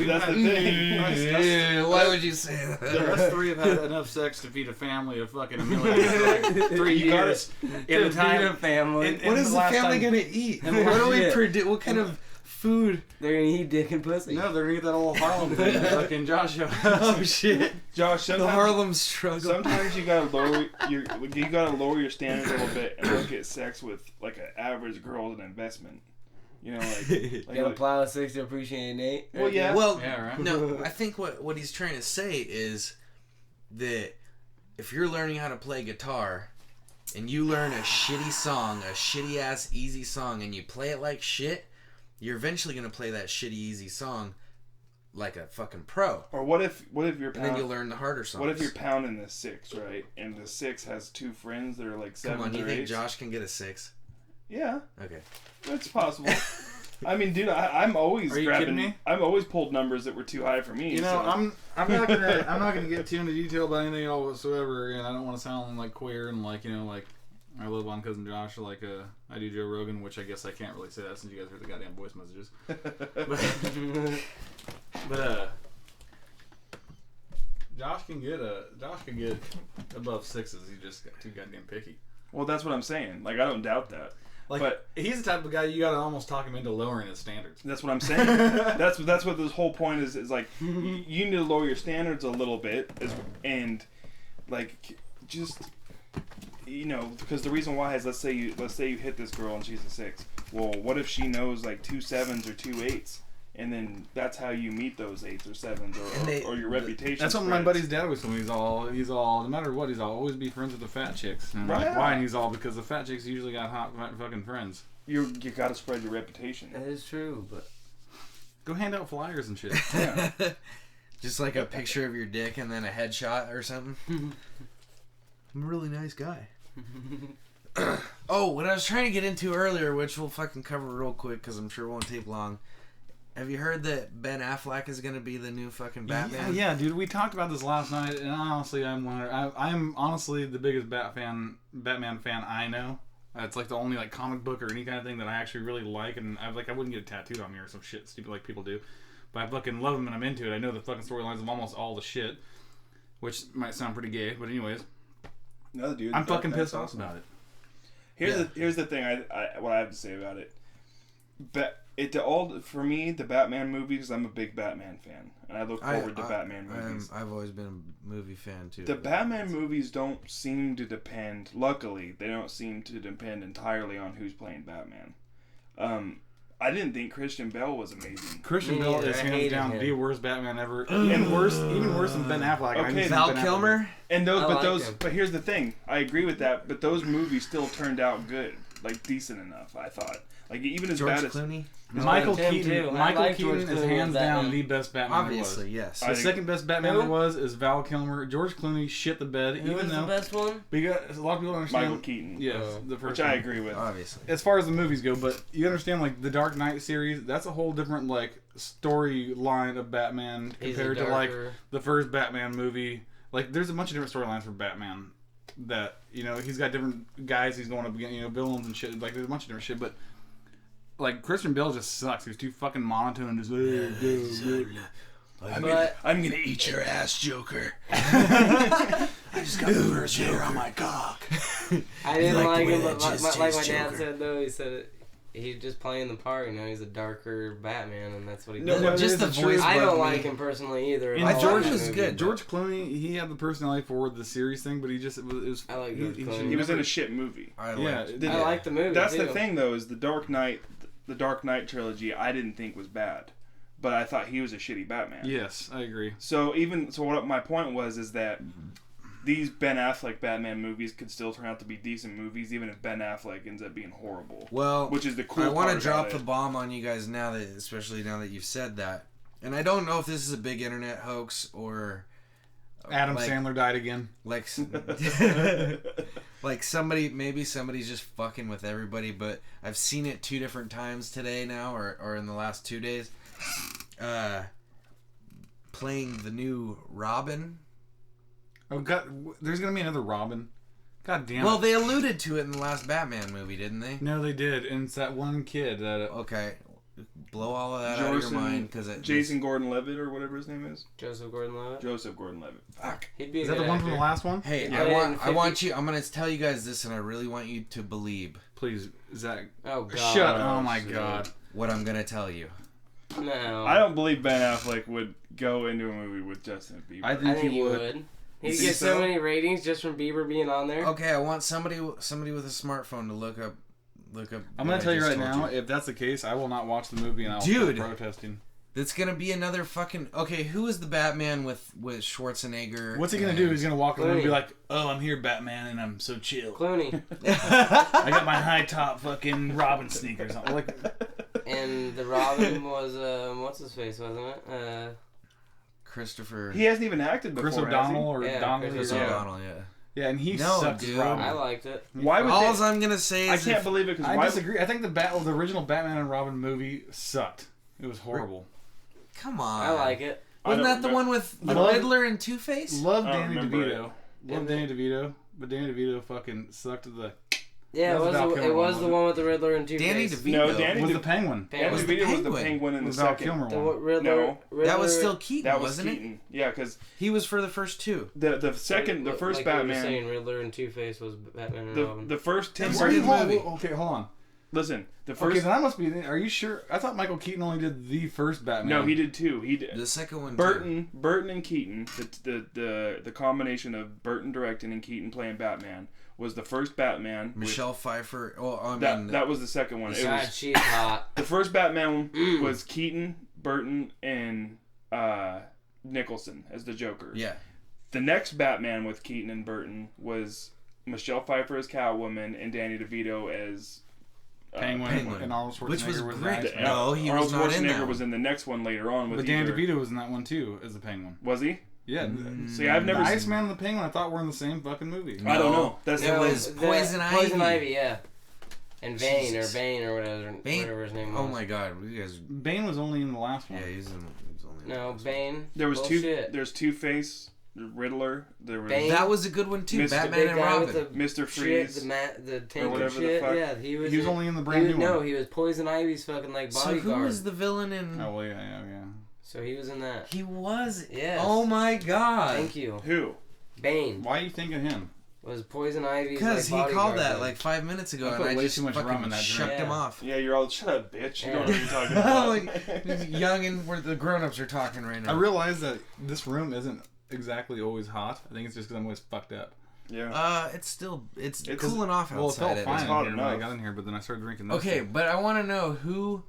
That's the thing. Why would you say that? Us three have had enough sex to feed a family of fucking a million for like 3 years. In the time, family. What is the family gonna eat? What do we predict? What kind of food? They're gonna eat dick and pussy. No, they're gonna get that old Harlem thing that fucking Josh showed. Oh shit! Josh, The Harlem Struggle. sometimes you gotta lower your standards a little bit and look at sex with like an average girl as an investment. You know, like Gotta plow a 6 to appreciate an 8. Well, yeah. Well, Yeah, right. no, I think what he's trying to say is that if you're learning how to play guitar and you learn a shitty song, a shitty ass easy song, and you play it like shit, you're eventually gonna play that shitty easy song like a fucking pro. Or what if you're And then you'll learn the harder songs. What if you're pounding the 6, right? And the 6 has 2 friends that are like 7 Come on, you or think 8. Josh can get a 6? Yeah, Okay. it's possible. I mean, dude, I'm always Are you grabbing. kidding me? I've always pulled numbers that were too high for me. You know, so. I'm not gonna get too into detail about anything at all whatsoever, and I don't want to sound like queer and like like I love on cousin Josh, like I do Joe Rogan, which I guess I can't really say that since you guys heard the goddamn voice messages. but Josh can get above 6s. He's just got too goddamn picky. Well, that's what I'm saying. Like, I don't doubt that. Like, But- he's the type of guy you gotta almost talk him into lowering his standards. That's what I'm saying. that's what this whole point is. Is like you need to lower your standards a little bit, and like just because the reason why is let's say you hit this girl and she's a 6. Well, what if she knows like 2 7s or 2 8s? And then that's how you meet those 8s or 7s, or your reputation. That's what my spreads. buddy's dad was telling me. He's all, no matter what, I'll always be friends with the fat chicks. And I'm like, Right. why? And he's all, because the fat chicks usually got hot fucking friends. You got to spread your reputation. That is true, but Go hand out flyers and shit. Yeah. Just like a picture of your dick and then a headshot or something. I'm a really nice guy. Oh, what I was trying to get into earlier, which we'll fucking cover real quick because I'm sure it won't take long. Have you heard that Ben Affleck is going to be the new fucking Batman? Yeah, dude. We talked about this last night, and honestly, I'm honestly the biggest Batman fan I know. It's like the only like comic book or any kind of thing that I actually really like, and I wouldn't get it tattooed on me or some shit stupid like people do. But I fucking love him and I'm into it. I know the fucking storylines of almost all the shit, which might sound pretty gay, but anyways, No, dude. I'm fucking that's pissed off awesome. about it. Here's the thing. What I have to say about it. For me, the Batman movies. I'm a big Batman fan, and I look forward to Batman movies. I've always been a movie fan too. The Batman movies don't seem to depend. Luckily, they don't seem to depend entirely on who's playing Batman. I didn't think Christian Bale was amazing. Christian Me Bale neither. is I hands hated down him. the worst Batman ever, and even worse than Ben Affleck. Okay, I mean, Val Ben Affleck. Kilmer? And I like him. but here's the thing. I agree with that, but those movies still turned out good, like decent enough. I thought, like even as George bad as Clooney? Michael Him Keaton. too. I Michael like Keaton George is Clooney hands as down Batman. the best Batman Obviously, there was. yes. I The think- second best Batman Who? there was is Val Kilmer. George Clooney shit the bed, Who even was though the best one? because a lot of people don't understand. Michael Keaton, Yes, Oh. the first which I one. agree with. Obviously. As far as the movies go, but you understand, like the Dark Knight series, that's a whole different like storyline of Batman He's a compared to like darker- the first Batman movie. Like, there's a bunch of different storylines for Batman that he's got different guys he's going up against, villains and shit. Like, there's a bunch of different shit, but like Christian Bale just sucks. He's too fucking monotone and just. But I'm gonna eat your ass, Joker. I just got the first hair on my cock. I didn't like like the him. way But that just like my chased dad Joker. said though, he said he's just playing the part. He's a darker Batman, and that's what he No, does. but just the there's a voice. I bugged don't me. like him personally either. at And all George in that is movie, good. but George Clooney, he had the personality for the series thing, but he just it was. I like he- George he Clooney. should He was in never- a shit movie. I Yeah, liked it- I like the movie. That's too. the thing, though, is the Dark Knight trilogy. I didn't think was bad, but I thought he was a shitty Batman. Yes, I agree. So what my point was is that these Ben Affleck Batman movies could still turn out to be decent movies, even if Ben Affleck ends up being horrible. Well, Which is the cool I want to part drop about the it. bomb on you guys now that, especially now that you've said that. And I don't know if this is a big internet hoax or Adam like- Sandler died again. like like somebody's just fucking with everybody, but I've seen it 2 different times today now or in the last 2 days. Playing the new Robin. Oh God, there's gonna be another Robin. God damn it. Well, they alluded to it in the last Batman movie, didn't they? No, they did, and it's that one kid that. Okay. blow all of that out of your mind because Jason Gordon-Levitt or whatever his name is. Joseph Gordon-Levitt. Joseph Gordon-Levitt. Fuck. He'd be a Is that good the one actor. from the last one? Hey, Yeah, I want you. I'm gonna tell you guys this, and I really want you to believe Please, Zach. Oh God. Shut. Oh my shit. God. what I'm gonna tell you. No. I don't believe Ben Affleck would go into a movie with Justin Bieber. I I think think he you would. would. He'd You get think so so? many ratings just from Bieber being on there. Okay, I want somebody with a smartphone to look up. I'm gonna tell you right now, if that's the case, I will not watch the movie and I'll Dude. start protesting. That's gonna be another fucking. Okay, who is the Batman with Schwarzenegger? What's he gonna do? He's gonna walk around and be Clooney. like, "Oh, I'm here, Batman, and I'm so chill. Clooney. I got my high top fucking Robin sneakers on." Like, And the Robin was what's his face, wasn't it? Christopher. He hasn't even acted before. Chris has O'Donnell or Yeah, Donnelly. Chris Chris or O'Donnell, yeah. Yeah, and he No, sucks as dude. Robin. I liked it. he? Why would All they? I'm gonna say I is can't if- believe it because I why? disagree. I think the original Batman and Robin movie sucked. It was horrible. Come on. I like it. Wasn't I that don't the one with the love- Riddler and Two-Face? Love I don't Danny remember DeVito. Love Danny DeVito, but Danny DeVito fucking sucked to the. Yeah, That was Val Kilmer it was one, the wasn't one with the Riddler and Two-Face. Danny DeVito. No, Danny Was De- the Penguin? Danny was the DeVito was the Penguin. Penguin in It the was Val second. Kilmer The one. Riddler, No. Riddler. That was still Keaton, That was wasn't it? Keaton. Yeah, because He was for the first two. the second, the first like you were Batman, saying, Riddler and Two-Face was Batman and Robin. the first Tim That's Wait, a good Burton. movie. Okay, hold on. Listen, the Okay, first. then I must be. Are you sure? I thought Michael Keaton only did the first Batman. No, he did two. He did. The second one. Burton and Keaton, the combination of Burton directing and Keaton playing Batman was the first Batman. with- Michelle Pfeiffer. Oh, I mean, that was the second one. It Besides, was she's hot. the first Batman was Keaton, Burton, and Nicholson as the Joker. yeah. The next Batman with Keaton and Burton was Michelle Pfeiffer as Catwoman and Danny DeVito as Penguin, and Arnold Schwarzenegger Which was was great. the Iceman. No, he Arnold was not in Schwarzenegger that was one. in the next one later on. With But Danny either- DeVito was in that one too, as the Penguin. Was he? Yeah. See, I've never The seen. Iceman and the Penguin, I thought were in the same fucking movie. I don't No. know. That's It was Poison Poison Ivy. Ivy, yeah. And Bane Jesus. or whatever, Bane. whatever his name was. Oh my God, you guys. Bane was only in the last one. Yeah, he's only. In No, Bane. There was Bullshit. There's Two-Face, Riddler. There was Bane. That was a good one too. Mr. Batman Big and guy Robin. with the Mr. shit, Freeze. the tank whatever and the shit. fuck. Yeah, he was. He was only in the brand new one. No, he was Poison Ivy's fucking like So bodyguard. who was the villain in? Oh, well, yeah. So he was in that. He was. Yes. Oh my God. Thank you. Who? Bane Why are you thinking him? was Poison Ivy's Because like, he called bodyguard that thing. like 5 minutes ago, I and put I way just too much rum fucking in that shucked drink. him Yeah. off. Yeah, you're all shut up, bitch. You Yeah. don't know what you're talking about. Like young and where the grown-ups are talking right I now. realize that this room isn't exactly always hot. I think it's just because I'm always fucked up. Yeah. It's It's- cooling off Well, it outside. felt fine It's in hot here when I enough. got in here, but then I started drinking this. Okay, but I want to know who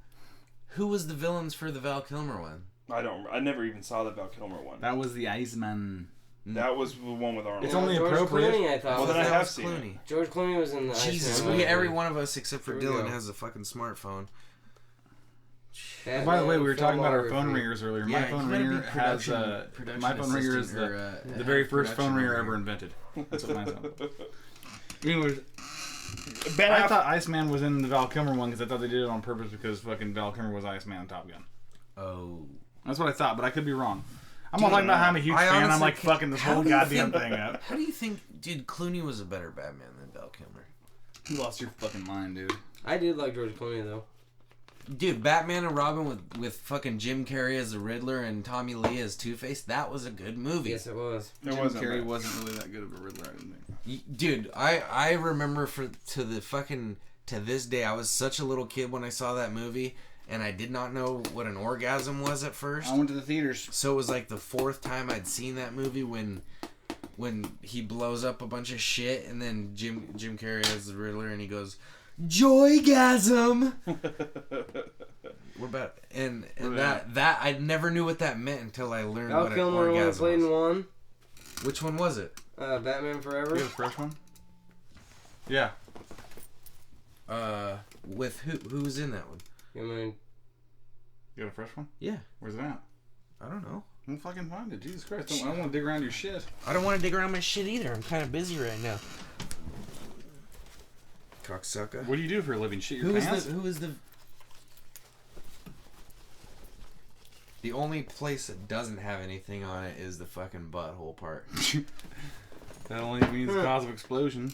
was the villains for the Val Kilmer one. I never even saw the Val Kilmer one. That was the Iceman. That was the one with Arnold. It's only George appropriate. Clooney, I thought. Well, was then I in- have was seen Clooney. George Clooney was in the Jesus, Iceman movie. every one of us except for Here we Dylan go. has a fucking smartphone. Batman, By the way, we were talking about our phone filmography. ringers earlier. Yeah, My phone you gotta be ringer has production my phone ringer is assistant or, the very first phone production ringer ringer. ever invented. That's what mine sounds. Anyways, Ben I Affleck. thought Iceman was in the Val Kilmer one because I thought they did it on purpose because fucking Val Kilmer was Iceman in Top Gun. Oh. That's what I thought, but I could be wrong. I'm all talking about how I'm a huge fan. I'm honestly like can't- fucking this how whole do you goddamn think- thing up. How do you think, dude, Clooney was a better Batman than Val Kilmer? You lost your fucking mind, dude. I did like George Clooney though. Dude, Batman and Robin with fucking Jim Carrey as the Riddler and Tommy Lee as Two-Face, that was a good movie. Yes, it was. It Jim wasn't Carrey bad. wasn't really that good of a Riddler, I didn't think. Dude, I remember to this day, I was such a little kid when I saw that movie, and I did not know what an orgasm was at first. I went to the theaters. So it was like the fourth time I'd seen that movie when he blows up a bunch of shit, and then Jim Carrey as the Riddler, and he goes, "Joygasm." What about and that I never knew what that meant until I learned Val what an Kilmer only orgasm played was. in one. Which one was it? Batman Forever. You have a fresh one? Yeah. With who was in that one? I mean, You got a fresh one? Yeah, Where's it at? I don't know. I'll fucking find it. Jesus Christ. I don't want to dig around your shit. I don't want to dig around my shit either. I'm kind of busy right now. Cocksucker. What do you do for a living? Shit your Who pants? is the only place that doesn't have anything on it is the fucking butthole part. That only means cause of explosion.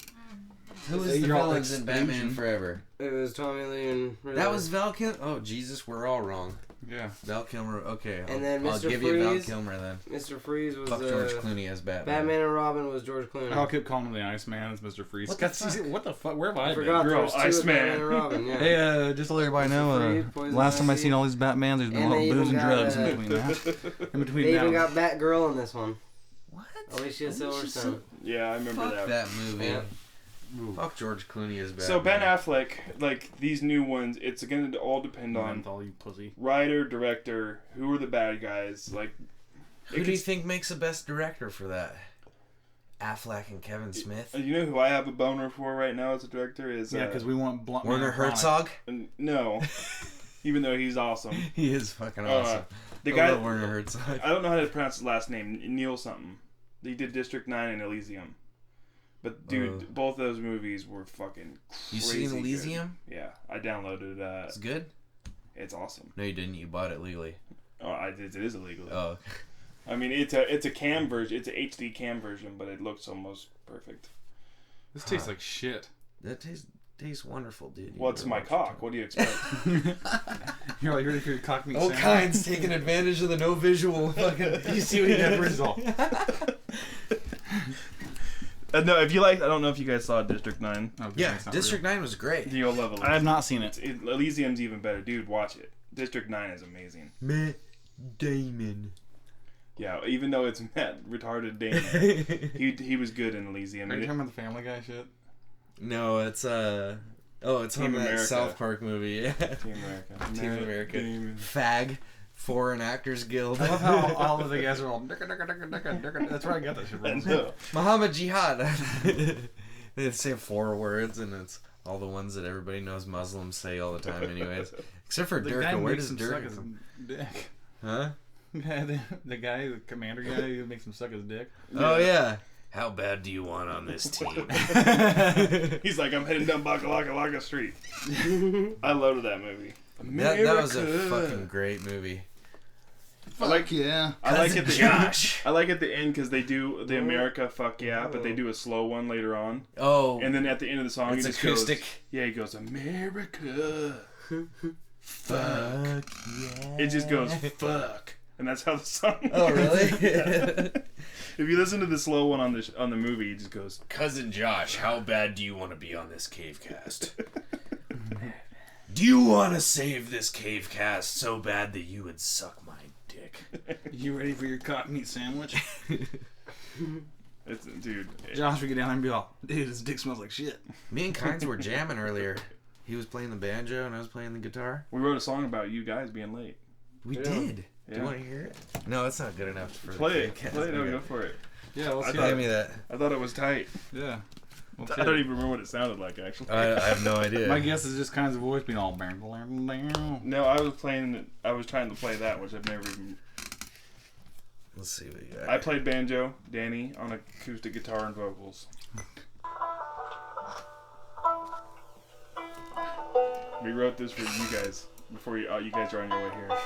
Who was the You're all villains in Batman extinction. Forever? It was Tommy Lee and Riddler. That was Val Kilmer. Oh Jesus, we're all wrong. Yeah. Val Kilmer. Okay, And then I'll Mr. give you Val Freeze. Kilmer then. Mr. Freeze was Fuck George Clooney as Batman. Batman and Robin was George Clooney. I'll keep calling him the Iceman. It's Mr. Freeze. What the fuck? What the fuck? Where have I I been? forgot there Girl, was two Iceman. Batman and Robin. Yeah. Hey, just to let everybody know, Freeze, Poison last time I Ivy. seen all these Batmans, there's been And a lot they of booze even and got, drugs in between that. In between They that. even got Batgirl in this one. What? Alicia Silverstone. Yeah, I remember Fuck that. that movie. Yeah. Fuck George Clooney as Batman. So Ben Affleck, like these new ones, it's going to all depend on Menthol, you pussy. writer, director, who are the bad guys. Like, Who do you think makes the best director for that? Affleck and Kevin Smith? you know who I have a boner for right now as a director is Yeah, because we want blunt. Werner Herzog? no, even though he's awesome. He is fucking awesome. The I guy love Werner Herzog. I don't know how to pronounce his last name. Neil something. He did District 9 and Elysium. But dude, both those movies were fucking crazy. You seen good. Elysium? Yeah, I downloaded. It's good? It's awesome. No, you didn't. You bought it legally. Oh, it is illegal. Oh. I mean, it's a cam version. It's a HD cam version, but it looks almost perfect. This tastes like shit. That tastes wonderful, dude. What's my cock? What do you expect? You're like ready for your cock meat Oh, sandwich? Kind's taking advantage of the no visual fucking. You see what he did for his all. No, if you like, I don't know if you guys saw District 9. Oh, Yeah, it's not District 9 was great. You'll love Elysium. real. I have not seen it. Elysium's even better. Dude, watch it. District 9 is amazing. Matt Damon. Yeah, even though it's Matt retarded Damon, he was good in Elysium. Are you talking about the Family Guy shit? No, it's it's Team on that America. South Park movie. Yeah. Team America. Team Matt America. Damon. Fag. Foreign Actors Guild. I love how all of the guys are all. That's where I got that shit I from. know. Muhammad Jihad. They say 4 words, and it's all the ones that everybody knows Muslims say all the time, anyways. Except for The guy Durka. Where makes does him suck Durka his come? dick. Huh? The commander guy who makes him suck his dick. Oh yeah. How bad do you want on this team? He's like, I'm heading down Bakalaka Street. I loved that movie. That was a America. fucking great movie. I like yeah. I like at the Josh. I like at the end because they do the America fuck yeah, but they do a slow one later on, Oh, and then at the end of the song, it's he just acoustic. goes, yeah, he goes America. Fuck yeah. It just goes fuck, and that's how the song. Oh really? If you listen to the slow one on the movie, it just goes. Cousin Josh, how bad do you want to be on this CaveCast? Do you want to save this CaveCast so bad that you would suck my dick? You ready for your cock meat sandwich? It's dude. Josh would get down there and be all, dude, his dick smells like shit. Me and Kynes were jamming earlier. He was playing the banjo and I was playing the guitar. We wrote a song about you guys being late. We Yeah. did. Do Yeah. you want to hear it? No, that's not good enough for Play the it. CaveCast. Play it. No, Okay. go for it. Yeah, let's I see. thought- Give me that. I thought it was tight. Yeah. Let's I hear don't it. even remember what it sounded like actually. I have no idea. My guess is just kind of voice being all. No, I was trying to play that, which I've never even. Let's see what you got. I played banjo, Danny on acoustic guitar and vocals. We wrote this for you guys before you guys are on your way here.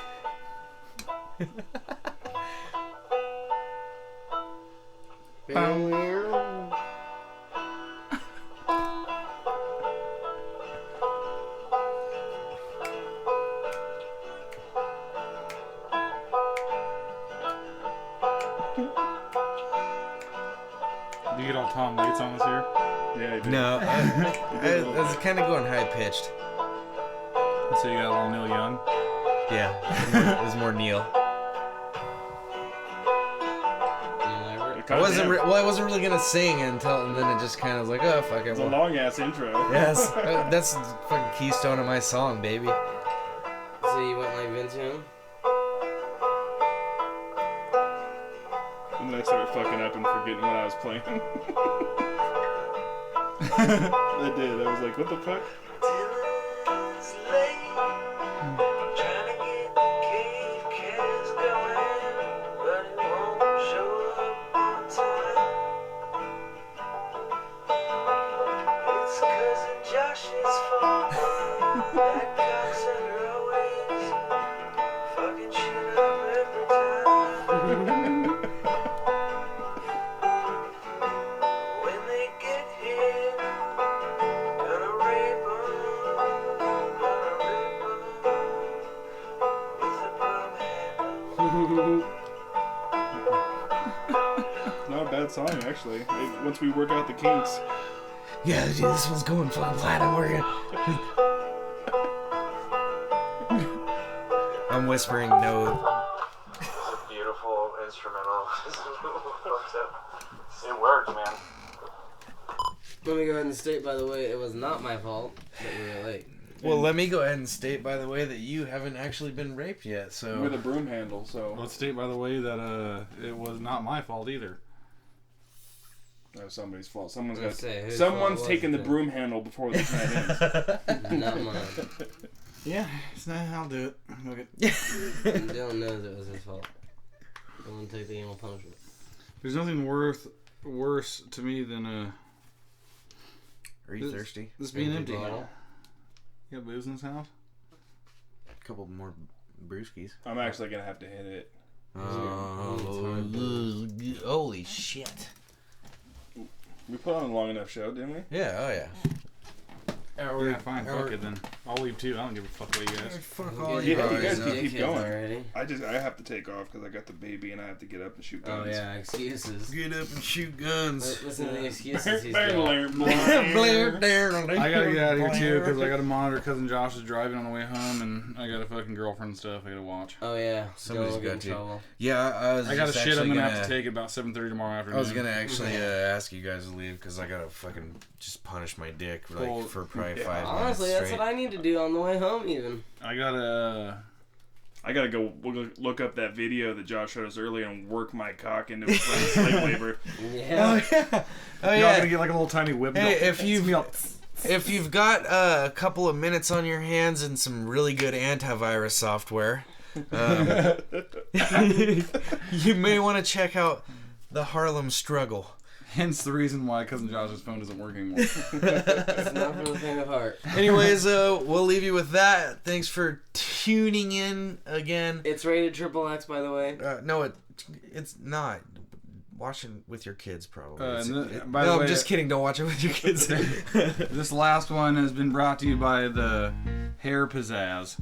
Do you get all Tom Waits on us here? Yeah, I did. No, I was kind of going high pitched. So you got a little Neil Young. Yeah, it was more Neil. God I wasn't. damn. I wasn't really gonna sing and then it just kind of was like, oh fuck it. It's a well, long ass intro. Yes, that's the fucking keystone of my song, baby. So you went like Vince Young? And then I started fucking up and forgetting what I was playing. I did. I was like, what the fuck? song, actually. Once we work out the kinks. Yeah, dude, this one's going fucking platinum. We're gonna. I'm whispering no. It's a beautiful instrumental. It worked, man. Let me go ahead and state, by the way, it was not my fault that we were late. Well, let me go ahead and state, by the way, that you haven't actually been raped yet. With So a broom handle, so. Let's state, by the way, that it was not my fault either. That was somebody's fault. Someone's Let's got. say, whose Someone's fault taking the was it? broom handle before the night ends. Not mine. Yeah, it's not. I'll do it. Okay. Dylan knows it was his fault. Dylan take the animal punishment. There's nothing worse to me than Are you thirsty? this being Empty empty. bottle. You got booze in this house? A couple more brewskis. I'm actually gonna have to hit it. Holy shit! We put on a long enough show, didn't we? Yeah. Oh yeah. Yeah, fine. Fuck it then. I'll leave too. I don't give a fuck what you guys. Fuck We'll all get you Yeah, you guys. guys up. keep dickheads going. already. I have to take off because I got the baby and I have to get up and shoot Oh guns. yeah, excuses. Get up and shoot guns. Listen to the excuses he's got. Blair, I gotta get out of here too because I gotta monitor cousin Josh is driving on the way home and I got a fucking girlfriend and stuff I gotta watch. Oh yeah, Somebody's don't get got in to. trouble. Yeah, I got a just shit I'm actually gonna have to take at about 7:30 tomorrow afternoon. I was gonna actually ask you guys to leave because I gotta fucking just punish my dick like Well, for probably yeah. 5 Honestly, minutes that's straight. what I need to do on the way home. Even I gotta. I gotta go look up that video that Josh showed us earlier and work my cock into slave labor. yeah. Oh yeah. Oh Y'all yeah. gonna get like a little tiny whip. Hey, if you've got a couple of minutes on your hands and some really good antivirus software, you may want to check out the Harlem Struggle. Hence the reason why cousin Josh's phone doesn't work anymore. It's not from the faint of heart. Anyways, we'll leave you with that. Thanks for tuning in again. It's rated XXX, by the way. No, it's not. Watch it with your kids, probably. By the No, way, I'm just kidding. Don't watch it with your kids. this last one has been brought to you by the Hair Pizzazz.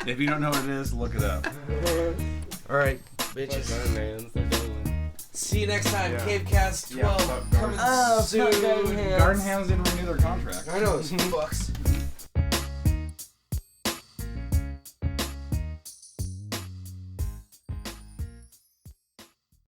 If you don't know what it is, look it up. All right, bitches. Fuck, man, it's like that one. See you next time. Yeah. CaveCast 12 fuck coming Oh, soon. fuck Garden Hands. Garden Hands didn't renew their contract. I know, those fucks.